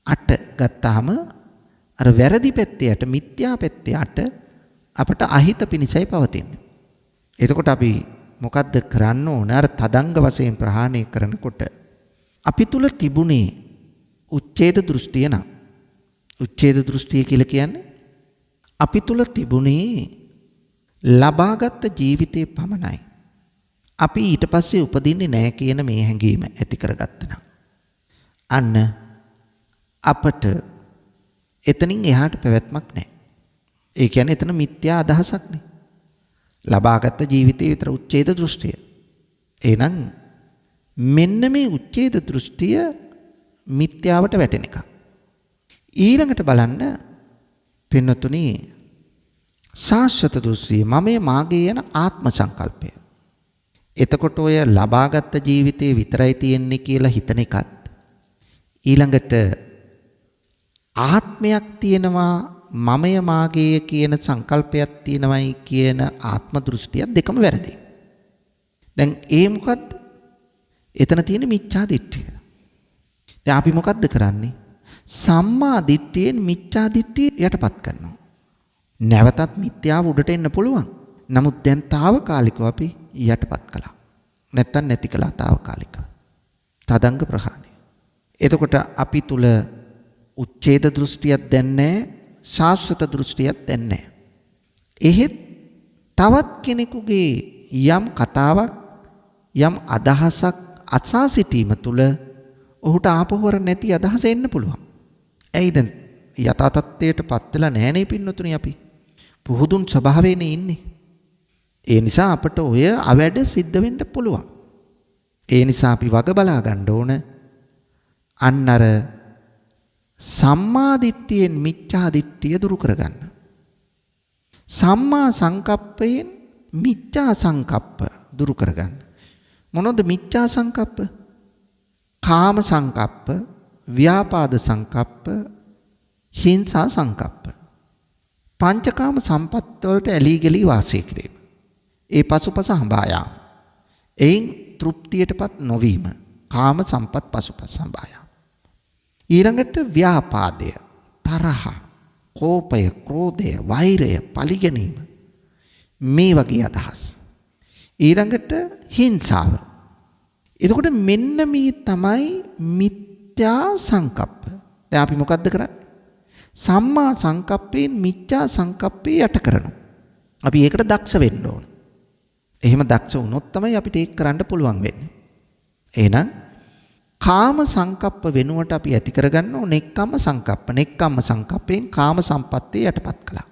8 ගත්තාම අර වැරදි පැත්තේට මිත්‍යා පැත්තේට අපට අහිත පිනිසයි පවතින්නේ. එතකොට අපි මොකද්ද කරන්න ඕන? අර තදංග වශයෙන් ප්‍රහාණය කරනකොට අපි තුල තිබුණේ උච්ඡේද දෘෂ්ටිය නම්. උච්ඡේද දෘෂ්ටිය කියලා කියන්නේ අපි තුල තිබුණේ ලබාගත් ජීවිතේ පමණයි. අපි ඊට පස්සේ උපදින්නේ නැහැ කියන මේ හැඟීම ඇති කරගත්තා. අන්න අපට එතනින් එහාට පැවැත්මක් නැහැ. ඒ කියන්නේ එතන මිත්‍යා අදහසක් නේ. ලබාගත් ජීවිතේ විතර උච්ඡේද දෘෂ්ටිය. එහෙනම් මෙන්න මේ උච්ඡේද දෘෂ්ටිය මිත්‍යාවට වැටෙන එක. ඊළඟට බලන්න පින්නතුනි සාස්වත දෘෂ්ටිය මමයේ මාගේ යන ආත්ම සංකල්පය. එතකොට ඔය ලබාගත් ජීවිතේ විතරයි තියෙන්නේ කියලා හිතන එකත් ඊළඟට ආත්මයක් තියෙනවා මමය මාගේ කියන සංකල්පයක් තියෙනවයි කියන ආත්ම දෘෂ්ටිය දෙකම වැරදි. දැන් ඒ මොකද්ද? එතන තියෙන මිච්ඡා දිට්ඨිය. දැන් අපි මොකද්ද කරන්නේ? සම්මා දිට්ඨියෙන් මිච්ඡා දිට්ඨිය යටපත් කරනවා. නැවතත් මිත්‍යාව උඩට එන්න පුළුවන්. නමුත් දැන් తాවකාලිකව අපි යටපත් කළා. නැත්තම් නැති කළා తాවකාලිකව. තදංග ප්‍රහාණය. එතකොට අපි තුල උච්ඡේද දෘෂ්ටියක් දැන් නැහැ, ශාස්ත්‍රත දෘෂ්ටියක් දැන් නැහැ. එහෙත් තවත් කෙනෙකුගේ යම් කතාවක් යම් අදහසක් අසා සිටීම තුල ඔහුට ආපහුවර නැති අදහස එන්න පුළුවන්. ඇයි දැන් යථා තත්ත්වයටපත් වෙලා නැහැනේ පින්නතුනි අපි. පුහුදුන් ස්වභාවයේනේ ඉන්නේ. ඒ නිසා අපට ඔය අවැඩ සිද්ධ වෙන්න පුළුවන්. ඒ නිසා අපි වග බලා ගන්න ඕන. අන්න අර සම්මා දිට්ඨියෙන් මිච්ඡා දිට්ඨිය දුරු කරගන්න. සම්මා සංකප්පයෙන් මිච්ඡා සංකප්ප දුරු කරගන්න. මොනවද මිච්ඡා සංකප්ප? කාම සංකප්ප, ව්‍යාපාද සංකප්ප, හිංසා සංකප්ප. පංචකාම සම්පත් වලට ඇලී ගලී වාසය කිරීම. ඒ පසුපස හඹා යාම. එයින් තෘප්තියටපත් නොවීම. කාම සම්පත් පසුපස හඹා යාම. ඊළඟට ව්‍යාපාදය, තරහ, කෝපය, ක්‍රෝධය, වෛරය, පලිගැනීම. මේ වගේ අදහස්. ඊළඟට හිංසාව. එතකොට මෙන්න මේ තමයි මිත්‍යා සංකප්ප. දැන් අපි මොකද්ද කරන්නේ? සම්මා සංකප්පයෙන් මිච්ඡා සංකප්පේ යට කරනවා. අපි ඒකට දක්ෂ වෙන්න ඕන. එහෙම දක්ෂ වුණොත් තමයි අපිට ඒක කරන්න පුළුවන් වෙන්නේ. එහෙනම් කාම සංකප්ප වෙනුවට අපි ඇති කරගන්න ඕනේ නෙක්ඛම්ම සංකප්ප. නෙක්ඛම්ම සංකප්පයෙන් කාම සම්පත්තිය යටපත් කළා.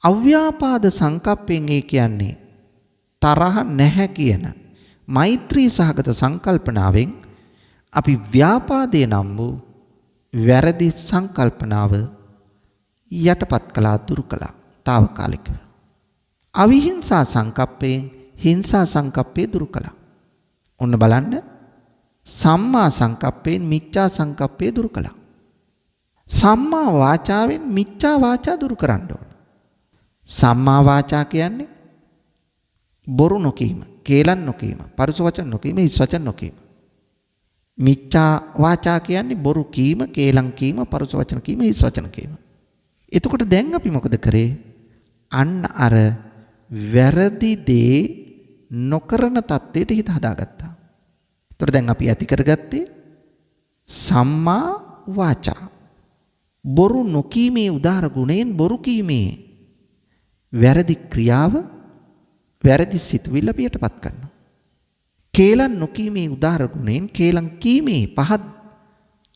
අව්‍යාපාද සංකප්පයෙන් ඒ කියන්නේ තරහ නැහැ කියන මෛත්‍රී සහගත සංකල්පනාවෙන් අපි ව්‍යාපාදේ නම් වූ වැරදි සංකල්පනාව යටපත් කළා, දුරු කළා తాවකාලිකව. අවිහිංසා සංකප්පයෙන් හිංසා සංකප්පේ දුරු කළා. ඔන්න බලන්න සම්මා සංකප්පයෙන් මිච්ඡා සංකප්පේ දුරු කළා. සම්මා වාචාවෙන් මිච්ඡා වාචා දුරු කරන්න ඕන. සම්මා වාචා කියන්නේ බොරු නොකීම, කේලම් නොකීම, පරුස වචන නොකීම, හිස් වචන නොකීම. මිච්ඡා වාචා කියන්නේ බොරු කීම, කේලම් කීම, පරුස වචන කීම, හිස් වචන කීම. එතකොට දැන් අපි මොකද කරේ? අන්න අර වැරදි දේ නොකරන තත්ත්වයට හිත හදාගත්තා. එතකොට දැන් අපි ඇති කරගත්තේ සම්මා වාචා. බොරු නොකීමේ උදාර ගුණයෙන් බොරු කීමේ වැරදි ක්‍රියාව, වැරදි සිතුවිල්ල පිටපත් කරනවා. කේලම් නොකීමේ උදාර ගුණයෙන් කේලම් කීමේ පහත්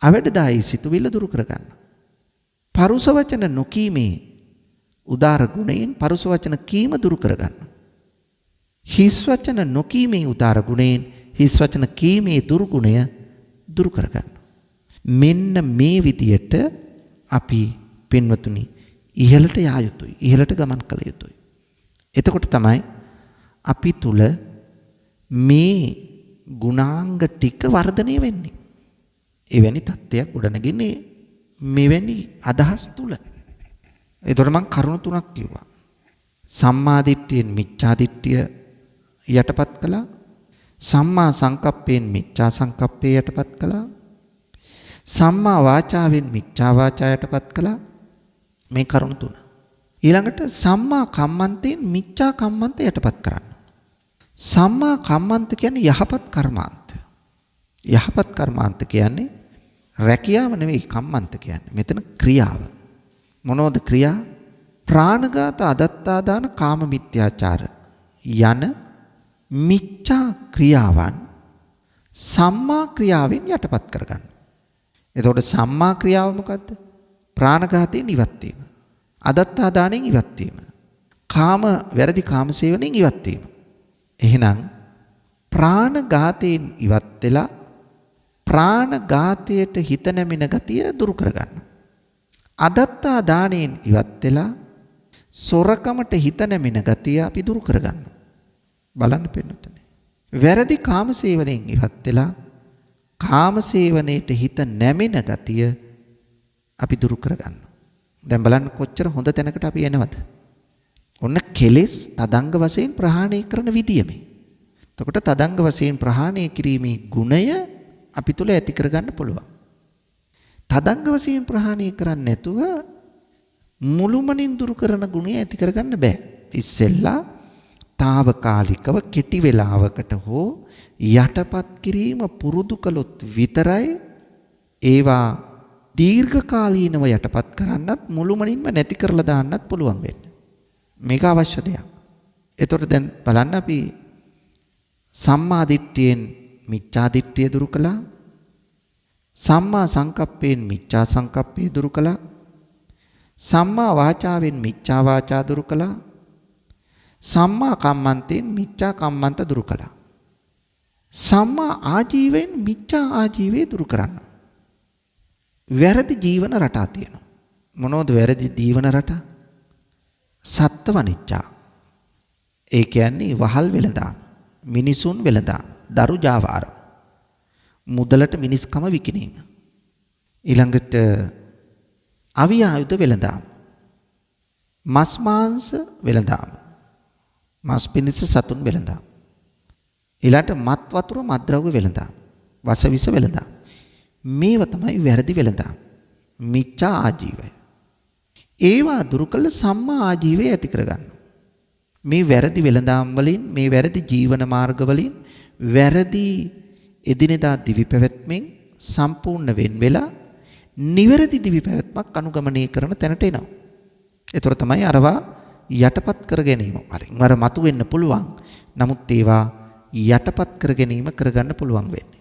අවැඩදායි සිතුවිල්ල දුරු කරගන්නවා. පරුස වචන නොකීමේ උදාර ගුණයෙන් පරුස වචන කීම දුරු කරගන්නවා. හිස් වචන නොකීමේ උදාර ගුණයෙන් හිස් වචන කීමේ දුර්ගුණය දුරු කරගන්න. මෙන්න මේ විදියට අපි පින්වතුනි ඉහළට යා යුතුයි. ඉහළට ගමන් කළ යුතුයි. එතකොට තමයි අපි තුල මේ ගුණාංග ටික වර්ධනය වෙන්නේ. එවැනි තත්ත්වයක් ගොඩනගන්නේ මෙවැනි අදහස් තුල. එතකොට මම කරුණු තුනක් කිව්වා. සම්මා දිට්ඨියෙන් මිච්ඡා දිට්ඨිය යටපත් කළා. සම්මා සංකප්පයෙන් මිච්ඡා සංකප්පේ යටපත් කළා. සම්මා වාචාවෙන් මිච්ඡා වාචා යටපත් කළා. මේ කරුණු තුන. ඊළඟට සම්මා කම්මන්තයෙන් මිච්ඡා කම්මන්ත යටපත් කරන්න. සම්මා කම්මන්ත කියන්නේ යහපත් කර්මාන්ත. යහපත් කර්මාන්ත කියන්නේ රැකියාව නෙවෙයි කම්මන්ත කියන්නේ. මෙතන ක්‍රියාව. මොනෝද ක්‍රියා? ප්‍රාණඝාත අදත්තාදාන කාම මිත්‍යාචාර යන මිච්ඡා ක්‍රියාවන් සම්මා ක්‍රියාවෙන් යටපත් කරගන්න. එතකොට සම්මා ක්‍රියාව මොකද්ද? ප්‍රාණඝාතයෙන් ඉවත් වීම. අදත්තාදානෙන් ඉවත් වීම. වැරදි කාම සේවනයෙන් ඉවත් වීම. එහෙනම් ප්‍රාණඝාතයෙන් ඉවත් වෙලා ප්‍රාණඝාතයට හිත නැමින ගතිය දුරු කරගන්න. අදත්තාදානෙන් ඉවත් වෙලා සොරකමට හිත නැමින ගතිය අපි දුරු කරගන්න. බලන්න පින්නතුනේ. වැරදි කාම සේවනයෙන් ඉවත් වෙලා කාම සේවනයේට හිත නැමෙන ගතිය අපි දුරු කරගන්න. දැන් බලන්න කොච්චර හොඳ තැනකට අපි එනවද? ඔන්න කෙලෙස් තදංග වශයෙන් ප්‍රහාණය කරන විදිය මේ. එතකොට තදංග වශයෙන් ප්‍රහාණය කිරීමේ ගුණය අපි තුල ඇති කරගන්න පුළුවන්. තදංග වශයෙන් ප්‍රහාණය කරන්නේ නැතුව මුළුමනින් දුරු කරන ගුණය ඇති කරගන්න බෑ. ඉස්සෙල්ලා తాවකාලිකව කෙටි වේලාවකට හෝ යටපත් කිරීම පුරුදු කළොත් විතරයි ඒවා දීර්ඝකාලීනව යටපත් කරන්නත් මුළුමනින්ම නැති කරලා දාන්නත් පුළුවන් වෙන්නේ. මේක අවශ්‍ය දෙයක්. එතකොට දැන් බලන්න අපි සම්මා දිට්ඨියෙන් මිච්ඡා දිට්ඨිය දුරු කළා. සම්මා සංකප්පයෙන් මිච්ඡා සංකප්පය දුරු කළා. සම්මා වාචාවෙන් මිච්ඡා වාචා දුරු කළා. සම්මා කම්මන්තයෙන් මිච්ඡා කම්මන්ත දුරු කළා. සම්මා ආජීවයෙන් මිච්ඡා ආජීවය දුරු කරන්න. වැරදි ජීවන රටා තියෙනවා. මොනෝද වැරදි ජීවන රටා? සත්ත්වනිච්චා. ඒ කියන්නේ වහල් වෙලඳාම්, මිනිසුන් වෙලඳාම්, දරු ජාවාර. මුදලට මිනිස්කම විකිණීම. ඊළඟට අවි ආයුධ වෙලඳාම්. මස් මාංශ වෙලඳාම්. මස් පිණිස සතුන් වෙලඳාම්. ඊළඟට මත් වතුර මත්ද්‍රව්‍ය වෙලඳාම්. වසවිස වෙලඳාම්. මේව තමයි වැරදි වෙලඳාම්. මිච්ඡා ආජීවය. ඒවා දුරු කළ සම්මා ආජීවය ඇති කරගන්න. මේ වැරදි වෙලඳාම් වලින්, මේ වැරදි ජීවන මාර්ග වලින්, වැරදි එදිනෙදා දිවි පැවැත්මෙන් සම්පූර්ණ වෙන් වෙලා නිවැරදි දිවි පැවැත්මක් අනුගමනය කරන තැනට එනවා. ඒතර තමයි අරවා යටපත් කර ගැනීම. අර මතුවෙන්න පුළුවන්. නමුත් ඒවා යටපත් කර ගැනීම කරගන්න පුළුවන් වෙන්නේ.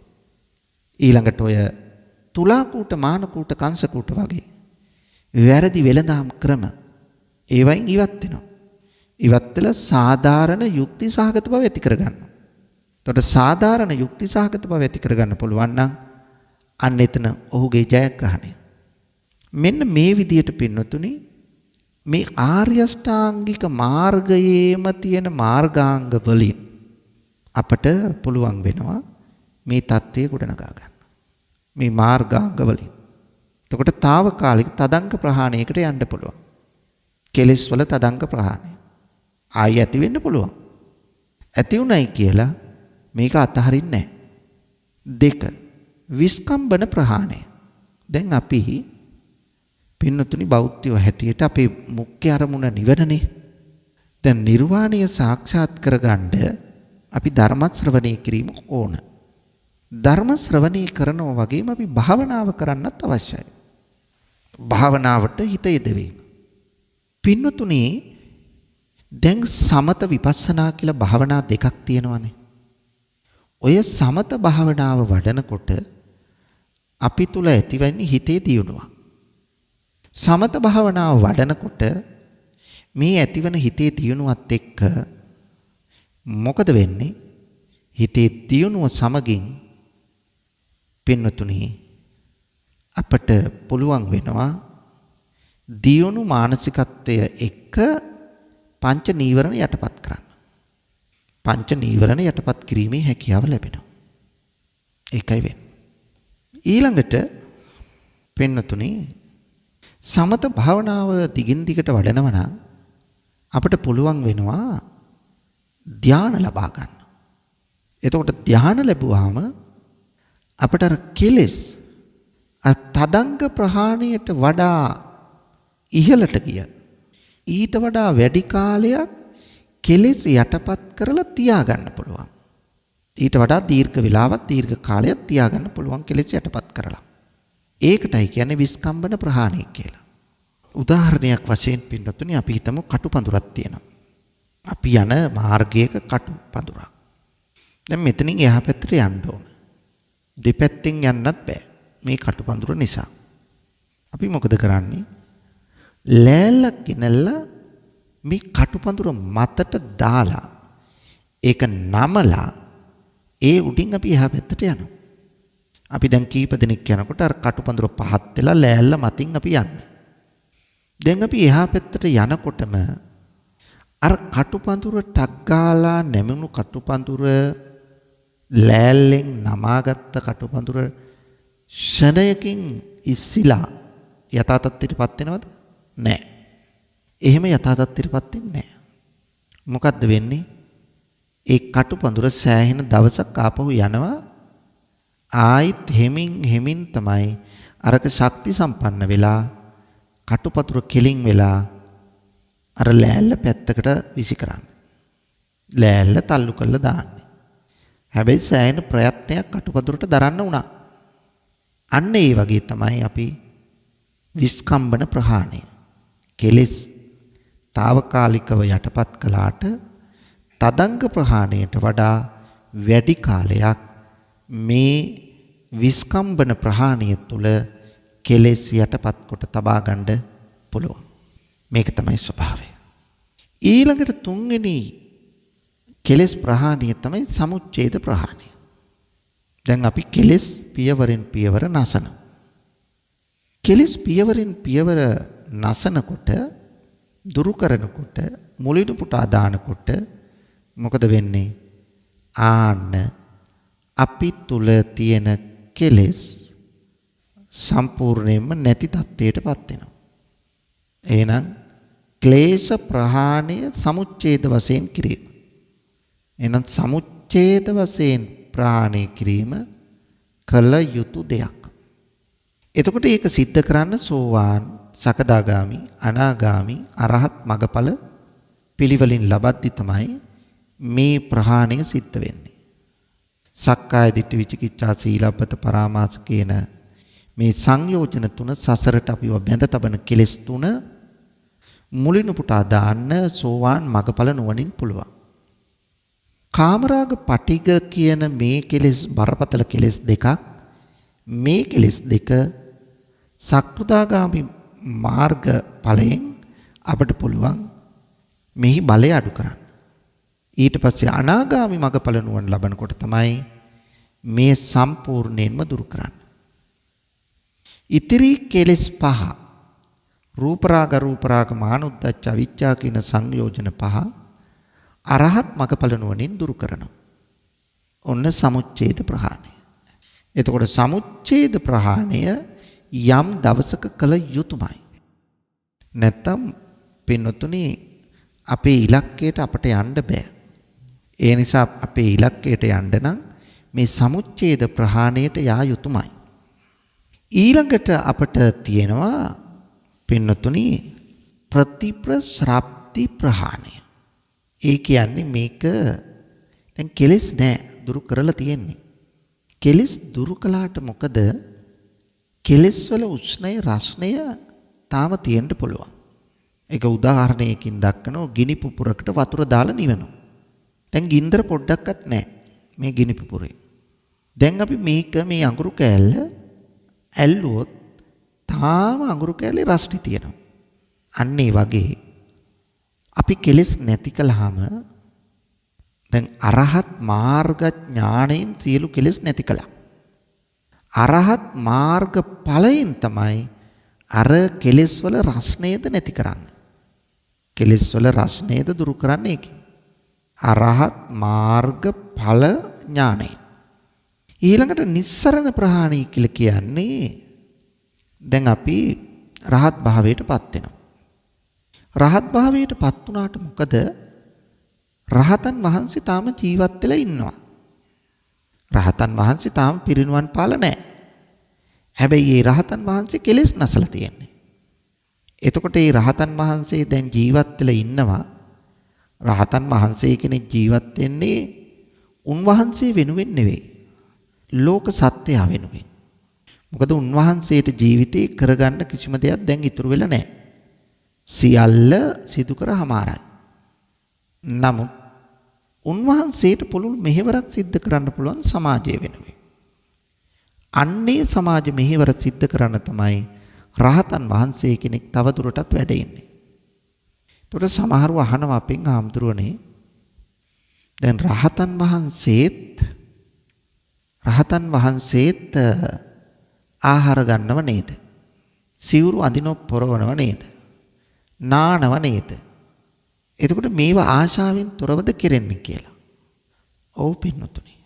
ඊළඟට ඔය තුලා කූට, මාන කූට, කංශ කූට වගේ වැරදි වෙලඳාම් ක්‍රම ඒවයින් ඉවත් වෙනවා. ඉවත් වෙලා සාධාරණ යුක්ති සහගත බව ඇති කරගන්න. එතකොට සාධාරණ යුක්ති සහගත බව ඇති කරගන්න පුළුවන් නම් අන්න එතන ඔහුගේ ජයග්‍රහණය. මෙන්න මේ විදියට පින්නතුනි මේ ආර්ය අෂ්ටාංගික මාර්ගයේම තියෙන මාර්ගාංග වලින් අපට පුළුවන් වෙනවා මේ தත්ත්වය ගොඩනගා ගන්න. මේ මාර්ගාංග වලින්. එතකොට తాවකාලික තදංග ප්‍රහාණයකට යන්න පුළුවන්. කෙලෙස් වල තදංග ප්‍රහාණය. ආයි ඇති වෙන්න පුළුවන්. ඇති උනායි කියලා මේක අතහරින්නේ නැහැ. 2. විස්කම්බන ප්‍රහාණය. දැන් අපි පින්නතුනි බෞද්ධයෝ හැටියට අපේ මුඛ්‍ය අරමුණ නිවනනේ. දැන් නිර්වාණය සාක්ෂාත් කරගන්න අපි ධර්ම ශ්‍රවණය කිරීම ඕන. ධර්ම ශ්‍රවණය කරනවා වගේම අපි භාවනාව කරන්නත් අවශ්‍යයි. භාවනාවට හිත යොදවීම. පින්නතුනි දැන් සමත විපස්සනා කියලා භාවනා දෙකක් තියෙනවානේ. ඔය සමත භාවනාව වඩනකොට අපි තුල ඇතිවෙන්නේ හිතේ දියුණුවක්. සමත භාවනාව වඩනකොට මේ ඇතිවන හිතේ දියුණුවත් එක්ක මොකද වෙන්නේ? හිතේ දියුණුව සමගින් පින්නතුනි අපට පුළුවන් වෙනවා දියුණු මානසිකත්වය එක්ක පංච නීවරණ යටපත් කරන්න. පංච නීවරණ යටපත් කිරීමේ හැකියාව ලැබෙනවා. ඒකයි වෙන්නේ. ඊළඟට පින්නතුනි සමත භාවනාව දිගින් දිගට වඩනවා නම් අපිට පුළුවන් වෙනවා ධානය ලබා ගන්න. එතකොට ධානය ලැබුවාම අපට අර කෙලෙස් තදංග ප්‍රහාණයට වඩා ඉහළට ගිය ඊට වඩා වැඩි කාලයක් කෙලෙස් යටපත් කරලා තියාගන්න පුළුවන්. ඊට වඩා දීර්ඝ වේලාවක් දීර්ඝ කාලයක් තියාගන්න පුළුවන් කෙලෙස් යටපත් කරලා. ඒකටයි කියන්නේ විස්කම්බන ප්‍රහාණය කියලා. උදාහරණයක් වශයෙන් පින්නතුනි අපි හිතමු කටුපඳුරක් තියෙනවා. අපි යන මාර්ගයක කටුපඳුරක්. දැන් මෙතනින් එහා පැත්තට යන්න ඕන. දෙපැත්තෙන් යන්නත් බෑ. මේ කටුපඳුර නිසා. අපි මොකද කරන්නේ? ලෑල්ලක් ගෙනල්ලා මේ කටුපඳුර මතට දාලා ඒක නමලා ඒ උඩින් අපි එහා පැත්තට යනවා. අපි දැන් කීප දෙනෙක් යනකොට අර කටුපඳුර පහත් වෙලා ලෑල්ල මතින් අපි යන්නේ. දැන් අපි එහා පැත්තට යනකොටම අර කටුපඳුර ටක් ගාලා නැමුණු කටුපඳුර ලෑල්ලෙන් නමාගත්ත කටුපඳුර ෂණයකින් ඉස්සිලා යථා තත්ත්වයටපත් වෙනවද? නැහැ. එහෙම යථා තත්ත්වයටපත් වෙන්නේ නැහැ. මොකද්ද වෙන්නේ? ඒ කටුපඳුර සෑහෙන දවසක් ආපහු යනවා. ආයිත් හෙමින් තමයි අරක ශක්ති සම්පන්න වෙලා කටුපඳුර කෙලින් වෙලා අර ලෑල්ල පැත්තකට විසි කරන්නේ. ලෑල්ල තල්ලු කරලා දාන්නේ. හැබැයි සෑහෙන ප්‍රයත්නයක් කටුපඳුරට දරන්න වුණා. අන්න ඒ වගේ තමයි අපි විස්කම්බන ප්‍රහාණය කෙලෙස් తాවකාලිකව යටපත් කළාට තදංග ප්‍රහාණයට වඩා වැඩි කාලයක් මේ විස්කම්බන ප්‍රහාණය තුළ කෙලෙස් යටපත් කොට තබා ගන්න පුළුවන්. මේක තමයි ස්වභාවය. ඊළඟට තුන්වෙනි කෙලෙස් ප්‍රහාණය තමයි සමුච්ඡේද ප්‍රහාණය. දැන් අපි කෙලෙස් පියවරෙන් පියවර නසනවා. කෙලෙස් පියවරෙන් පියවර නසනකොට දුරු කරනකොට මුලිනු පුටා දානකොට මොකද වෙන්නේ? ආන්න අපි තුල තියෙන කෙලෙස් සම්පූර්ණයෙන්ම නැති තත්ත්වයටපත් වෙනවා. එහෙනම් ක්ලේශ ප්‍රහාණය සමුච්ඡේද වශයෙන් කිරීම. එහෙනම් සමුච්ඡේද වශයෙන් ප්‍රහාණය කිරීම කළ යුතු දෙයක්. එතකොට ඒක සිද්ධ කරන්න සෝවාන්, සකදාගාමි, අනාගාමි, අරහත් මගඵල පිළිවෙලින් ලබද්දි තමයි මේ ප්‍රහාණය සිද්ධ වෙන්නේ. සක්කාය දිට්ඨි විචිකිච්ඡා සීලබ්බත පරාමාස කියන මේ සංයෝජන තුන සසරට අපිව බැඳ තබන කෙලෙස් තුන මුලිනු පුටා දාන්න සෝවාන් මගඵල නුවණින් පුළුවන්. කාමරාග පටිග කියන මේ කෙලෙස් බරපතල කෙලෙස් දෙකක්, මේ කෙලෙස් දෙක සක්‍රුදාගාමි මාර්ග ඵලයෙන් අපට පුළුවන් මෙහි බලය අඩු කරන්න. ඊට පස්සේ අනාගාමි මගඵල නුවණ ලබනකොට තමයි මේ සම්පූර්ණයෙන්ම දුරු කරන්නේ. ඉතිරි කෙලෙස් පහ රූපරාග මානුද්දච්ච අවිච්ඡා කියන සංයෝජන පහ අරහත් මගඵල නුවණින් දුරු කරනවා. ඔන්න සමුච්ඡේද ප්‍රහාණය. එතකොට සමුච්ඡේද ප්‍රහාණය යම් දවසක කළ යුතුයමයි. නැත්තම් පින්නතුනි අපේ ඉලක්කයට අපට යන්න බෑ. ඒ නිසා අපේ ඉලක්කයට යන්න නම් මේ සමුච්ඡේද ප්‍රහාණයට යා යුතුයමයි. ඊළඟට අපට තියෙනවා පින්නතුනි ප්‍රතිප්‍රශ්‍රාප්ති ප්‍රහාණය. ඒ කියන්නේ මේක දැන් කෙලෙස් නෑ, දුරු කරලා තියෙන්නේ. කෙලෙස් දුරු කළාට මොකද? කෙලෙස් වල උෂ්ණය රස්ණය තාම තියෙන්න පුළුවන්. ඒක උදාහරණයකින් දක්වනවා. ගිනි පුපුරකට වතුර දාලා නිවනවා. දැන් ගින්දර පොඩ්ඩක්වත් නැහැ මේ ගිනි පුපුරේ. දැන් අපි මේ අඟුරු කෑල්ල ඇල්ලුවොත් තාම අඟුරු කෑල්ලේ රස්ටි තියෙනවා. අන්න ඒ වගේ අපි කෙලෙස් නැති කළාම දැන් අරහත් මාර්ග ඥාණයෙන් සියලු කෙලෙස් නැති කළා. අරහත් මාර්ග ඵලයෙන් තමයි අර කෙලෙස් වල රස්නේද නැති කරන්නේ. කෙලෙස් වල රස්නේද දුරු කරන්නේ ඒකයි. අරහත් මාර්ග ඵල ඥාණය. ඊළඟට නිස්සරණ ප්‍රහාණී කියලා කියන්නේ දැන් අපි රහත් භාවයටපත් වෙනවා. රහත් භාවයටපත් වුණාට මොකද? රහතන් වහන්සේ තාම ජීවත් වෙලා ඉන්නවා. රහතන් වහන්සේ තාම පිරිනුවන් පාලා නැහැ. හැබැයි මේ රහතන් වහන්සේ කෙලෙස් නැසලා තියෙන්නේ. එතකොට මේ රහතන් වහන්සේ දැන් ජීවත් වෙලා ඉන්නවා. රහතන් වහන්සේ කෙනෙක් ජීවත් වෙන්නේ උන්වහන්සේ වෙනුවෙන් නෙවෙයි. ලෝක සත්‍යය වෙනුවෙන්. මොකද උන්වහන්සේට ජීවිතේ කරගන්න කිසිම දෙයක් දැන් ඉතුරු වෙලා නැහැ. සියල්ල සිදු කරාමාරයි. නමුත් උන්වහන්සේට පුළුල් මෙහෙවරක් සිද්ධ කරන්න පුළුවන් සමාජය වෙනුවෙන්. අන්නේ සමාජ මෙහෙවර සිද්ධ කරන්න තමයි රහතන් වහන්සේ කෙනෙක් තවදුරටත් වැඩ ඉන්නේ. ඒතකොට සමහරව අහනවා අපෙන් ආම්දුරනේ දැන් රහතන් වහන්සේත් ආහාර ගන්නව නේද? සිවුරු අඳිනව පොරවනව නේද? නානව නේද? එතකොට මේවා ආශාවෙන් තොරවද කෙරෙන්නේ කියලා. ඔව් පින්නතුනි.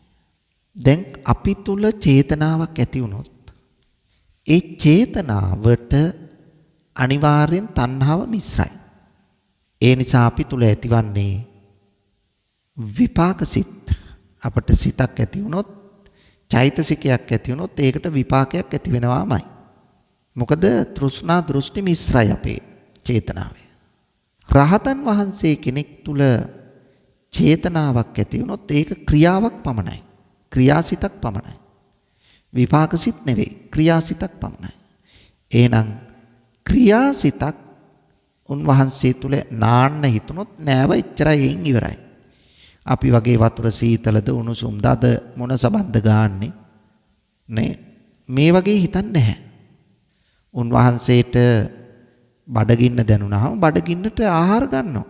දැන් අපි තුල චේතනාවක් ඇති වුණොත් ඒ චේතනාවට අනිවාර්යෙන් තණ්හාව මිශ්‍රයි. ඒ නිසා අපි තුල ඇතිවන්නේ විපාක සිත්. අපට සිතක් ඇති වුණොත් චෛතසිකයක් ඇති වුණොත් ඒකට විපාකයක් ඇති වෙනවාමයි. මොකද තෘෂ්ණා දෘෂ්ටි මිශ්‍රයි අපේ චේතනාවේ. රහතන් වහන්සේ කෙනෙක් තුල චේතනාවක් ඇති වුණොත් ඒක ක්‍රියාවක් පමණයි. ක්‍රියාසිතක් පමණයි. විපාකසිත නෙවෙයි ක්‍රියාසිතක් පමණයි. එහෙනම් ක්‍රියාසිතක් උන්වහන්සේ තුල නාන්න හිතුනොත් නෑව එච්චරයි එයින් ඉවරයි. අපි වගේ වතුර සීතලද උණුසුම්ද අද මොන සබන්ද ගාන්නේ නේ මේ වගේ හිතන්නේ නැහැ. උන්වහන්සේට බඩගින්න දැනුණාම බඩගින්නට ආහාර ගන්නවා.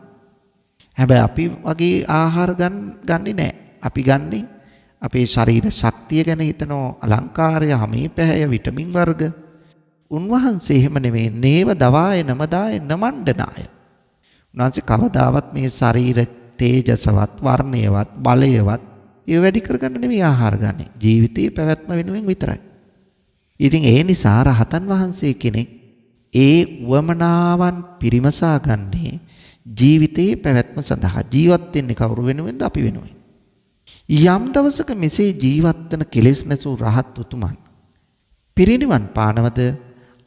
හැබැයි අපි වගේ ආහාර ගන්නේ නැහැ. අපි ගන්නේ අපේ ශරීර ශක්තිය ගැන හිතනවා, අලංකාරය, හැමී පැහැය, විටමින් වර්ග. උන්වහන්සේ එහෙම නෙමෙයි. නේව දවාය නමදාය නමණ්ඩනාය. උන්වහන්සේ කවදාවත් මේ ශරීර තේජසවත්, වර්ණයවත්, බලයවත් ඒ වැඩි කරගන්න නෙමෙයි ආහාර ගන්නේ. ජීවිතයේ පැවැත්ම වෙනුවෙන් විතරයි. ඉතින් ඒ නිසා රහතන් වහන්සේ කෙනෙක් ඒ වමනාවන් පිරිමසා ගන්නේ ජීවිතයේ පැවැත්ම සඳහා. ජීවත් වෙන්නේ කවුරු වෙනුවෙන්ද? අපි වෙනුවෙන්. යම් දවසක මෙසේ ජීවත් වෙන කෙලෙස් නැසූ රහත් උතුමන් පිරිනිවන් පානවද?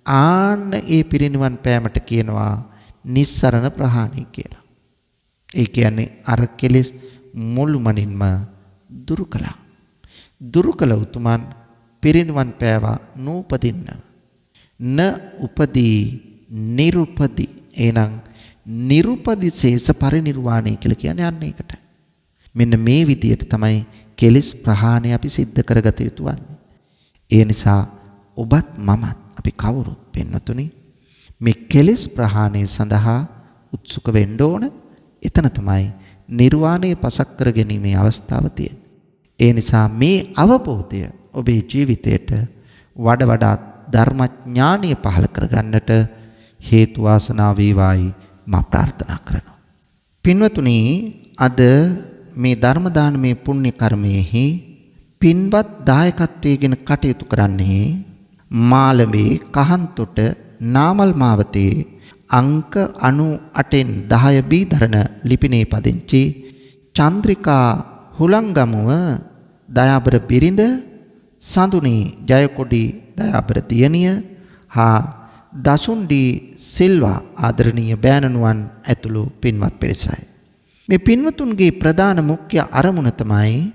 ආන්න ඒ පිරිනිවන් පෑමට කියනවා නිස්සරණ ප්‍රහාණය කියලා. ඒ කියන්නේ අර කෙලෙස් මුළුමනින්ම දුරු කළා. දුරු කළ උතුමන් පිරිනිවන් පෑවා නූපදින්න. න උපදී නිරුපදී. එහෙනම් නිරුපදී ශේෂ පරිනිර්වාණය කියලා කියන්නේ අන්න ඒකට. මෙන්න මේ විදියට තමයි කෙලෙස් ප්‍රහාණය අපි සිද්ධ කරගත යුතු වන්නේ. ඒ නිසා ඔබත් මමත් අපි කවුරුත් පින්නතුනි මේ කෙලෙස් ප්‍රහාණය සඳහා උත්සුක වෙන්න ඕන. එතන තමයි නිර්වාණය පසක් කර ගැනීමේ අවස්ථාව තියෙන්නේ. ඒ නිසා මේ අවබෝධය ඔබේ ජීවිතයට වඩා ධර්මඥානීය පහළ කරගන්නට හේතු වාසනා වේවායි මා ප්‍රාර්ථනා කරනවා. පින්වතුනි, අද මේ ධර්ම දානමේ පුණ්‍ය කර්මයේහි පින්වත් දායකත්වයෙන් කටයුතු කරන්නේ මාළඹේ කහන්තොට නාමල් මාවතේ අංක 98න් 10 B දරන ලිපිනේ පදිංචි චන්ද්‍රිකා හුලංගමුව දයාබර බිරිඳ සඳුනි ජයකොඩි දයාබර දියණිය හා දසුන්ඩි සිල්වා ආදරණීය බෑණනුවන් ඇතුළු පින්වත් පිරිසයි. මේ පින්වතුන්ගේ ප්‍රධාන මුඛ්‍ය අරමුණ තමයි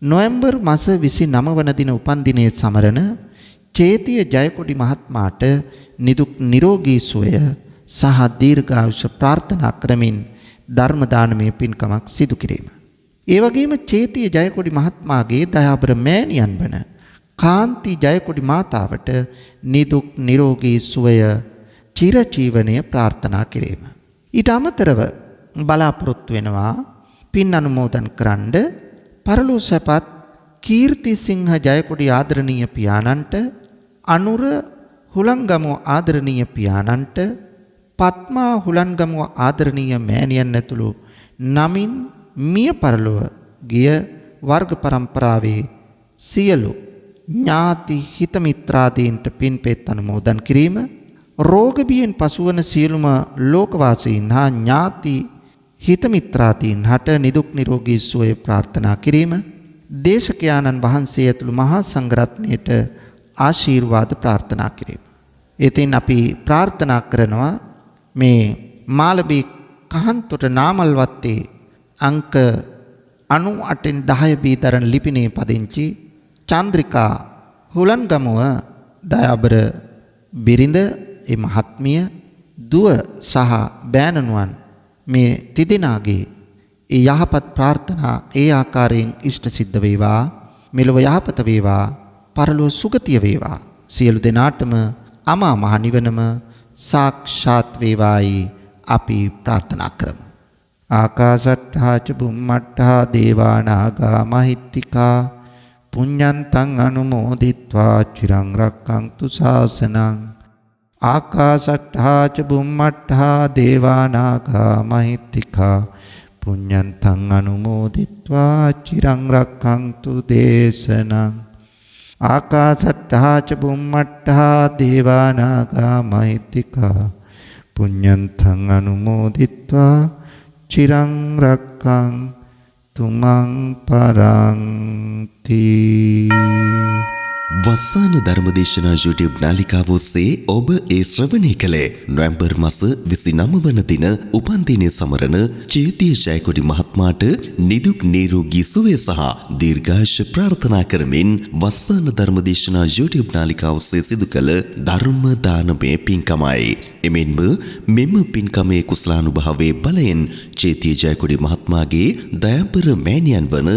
නොවැම්බර් මාස 29 වන දින උපන්දිනයේ සමරන චේතිය ජයකොඩි මහත්මයාට නිදුක් නිරෝගී සුවය සහ දීර්ඝායුෂ ප්‍රාර්ථනා කරමින් ධර්ම දානමය පින්කමක් සිදු කිරීම. ඒ වගේම චේතිය ජයකොඩි මහත්මයාගේ දයාබර මෑණියන් වන කාන්ති ජයකොඩි මාතාවට නිදුක් නිරෝගී සුවය චිරජීවනය ප්‍රාර්ථනා කිරීම. ඊට අමතරව බලාපොරොත්තු වෙනවා පින් අනුමෝදන් කරන්න පරලෝ සැපත් කීර්තිසිංහ ජයකොඩි ආදරණීය පියාණන්ට අනුර හුලංගමුව ආදරණීය පියාණන්ට පත්මා හුලංගමුව ආදරණීය මෑණියන් ඇතුළු නමින් මිය පරලොව ගිය වර්ග පරම්පරාවේ සියලු ඥාති හිත මිත්‍රාදීන්ට පින්පෙත් අනුමෝදන් කිරීම රෝග බියෙන් පසුවන සියලුම ලෝකවාසීන් හා ඥාති හිත මිත්‍රාදීන් හට නිදුක් නිරෝගී සුවය ප්‍රාර්ථනා කිරීම දේශකයාණන් වහන්සේ ඇතුළු මහා සංඝරත්නයට ආශිර්වාද ප්‍රාර්ථනා කිරීම. ඉතින් අපි ප්‍රාර්ථනා කරනවා මේ මාළඹී කහන්තොට නාමල්වත්තේ අංක 98න් 10 බී දරන ලිපිනේ පදිංචි චන්ද්‍රිකා හුලන්ගමුව දයාබර බිරිඳ ඒ මහත්මිය දුව සහ බෑණනුවන් මේ තිදෙනාගේ ඒ යහපත් ප්‍රාර්ථනා ඒ ආකාරයෙන් ඉෂ්ට සිද්ධ වේවා මෙලොව යහපත වේවා පරලොව සුගතිය වේවා සියලු දෙනාටම අමා මහ නිවනම සාක්ෂාත් වේවායි අපි ප්‍රාර්ථනා කරමු. ආකාශට්ඨා ච බුම්මට්ඨා දේවා නාග මහිත්‍තිකා පුඤ්ඤන්තං අනුමෝදිත්වා චිරං රක්ඛන්තු ශාසනං. ආකාශට්ඨා ච බුම්මට්ඨා දේවා නාග මහිත්‍තිකා පුඤ්ඤන්තං අනුමෝදිත්වා චිරං රක්ඛන්තු දේශනං. ආකාශට්ඨා ච බුම්මට්ඨා දේවා නාග මහිත්‍තිකා පුඤ්ඤන්තං අනුමෝදිත්වා චිරං රක්ඛන්තු මං පරන්ති. වස්සාන ධර්මදේශනා YouTube නාලිකාව ඔස්සේ ඔබ ඒ ශ්‍රවණය කළේ නොවැම්බර් මාස 29 වන දින උපන්දිනය සමරන චේතිය ජයකොඩි මහත්මයාට නිදුක් නිරෝගී සුවය සහ දීර්ඝායුෂ ප්‍රාර්ථනා කරමින් වස්සාන ධර්මදේශනා YouTube නාලිකාව ඔස්සේ සිදු කළ ධර්ම දානමය පින්කමයි. එමෙන්ම මෙම පින්කමේ කුසලානුභවයේ බලයෙන් චේතිය ජයකොඩි මහත්මයාගේ දයාබර මෑණියන් වන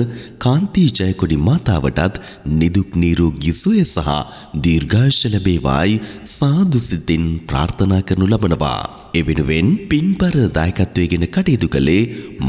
කාන්ති ජයකොඩි මාතාවටත් නිදුක් නිරෝගී සුවය සහ දීර්ඝායුෂ ලැබේවායි සාදු සිතින් ප්‍රාර්ථනා කරනු ලබනවා. ඒ වෙනුවෙන් පින්බර දායකත්වයෙන් කටයුතු කළේ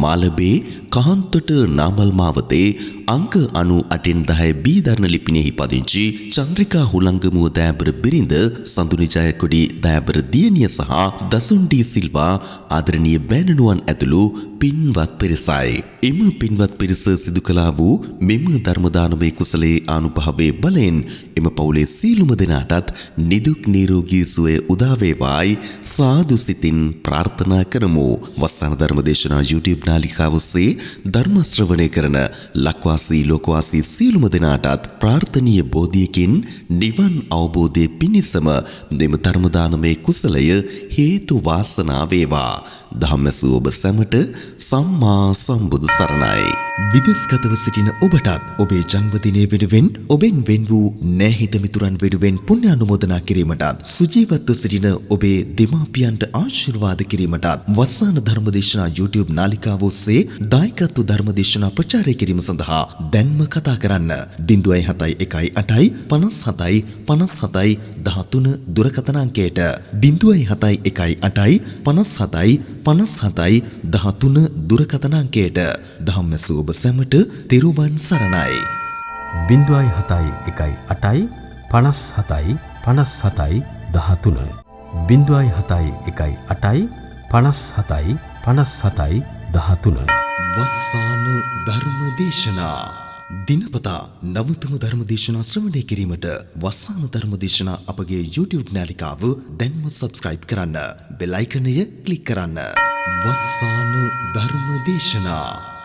මාළඹේ කහන්තොට නාමල් මාවතේ අංක 98න් 10 බී දරන ලිපිනෙහි පදිංචි චන්ද්‍රිකා හුලංගමුව දයාබර බිරිඳ සඳුනි ජයකොඩි දයාබර දියණිය සහ දසුන්ඩී සිල්වා ආදරණීය බෑණනුවන් ඇතුළු පින්වත් පිරිසයි. එම පින්වත් පිරිස සිදු කළා වූ මෙම ධර්ම දානමය කුසලයේ ආනුභවයේ බලයෙන් එම පවුලේ සීලුම දෙනාටත් නිදුක් නිරෝගී සුවය උදා වේවායි සාදු සිතින් ප්‍රාර්ථනා කරමු. වස්සාන ධර්මදේශනා YouTube නාලිකාව ඔස්සේ ධර්ම ශ්‍රවණය කරන ලක්වාසී ලෝකවාසී සීලුම දෙනාටත් ප්‍රාර්ථනීය බෝධියකින් නිවන් අවබෝධයේ පිණිසම දෙම ධර්ම දානමය කුසලය හේතු වාසනා වේවා. ධම්මසු ඔබ සැමට සම්මා සම්බුදු සරණයි. විදේශගතව සිටින ඔබටත් ඔබේ ජන්මදිනය වෙනුවෙන් ඔබෙන් වෙන් වූ නැහිත මිතුරන් වෙනුවෙන් පුණ්‍ය අනුමෝදනා කිරීමටත් සුජීවත්ව සිටින ඔබේ දෙමාපියන්ට ආශිර්වාද කිරීමටත් වස්සාන ධර්මදේශනා YouTube නාලිකාව ඔස්සේ දායකත්ව ධර්මදේශනා ප්‍රචාරය කිරීම සඳහා දැන්ම කතා කරන්න 071 57 57 13 දුරකථන අංකයට 071 57 57 13 දුරකථන අංකයට ධම්මසු ඔබ සැමට තිරුවන් සරණයි. 0.71 8යි 57යි 57යි 13 0.71 8යි 57යි 57යි 13. වස්සාන ධර්මදේශනා දිනපතා නවතම ධර්මදේශනා ශ්‍රවණය කිරීමට වස්සාන ධර්මදේශනා අපගේ YouTube නාලිකාව දැන්ම subscribe කරන්න. බෙල් අයිකනය ක්ලික් කරන්න. වස්සාන ධර්මදේශනා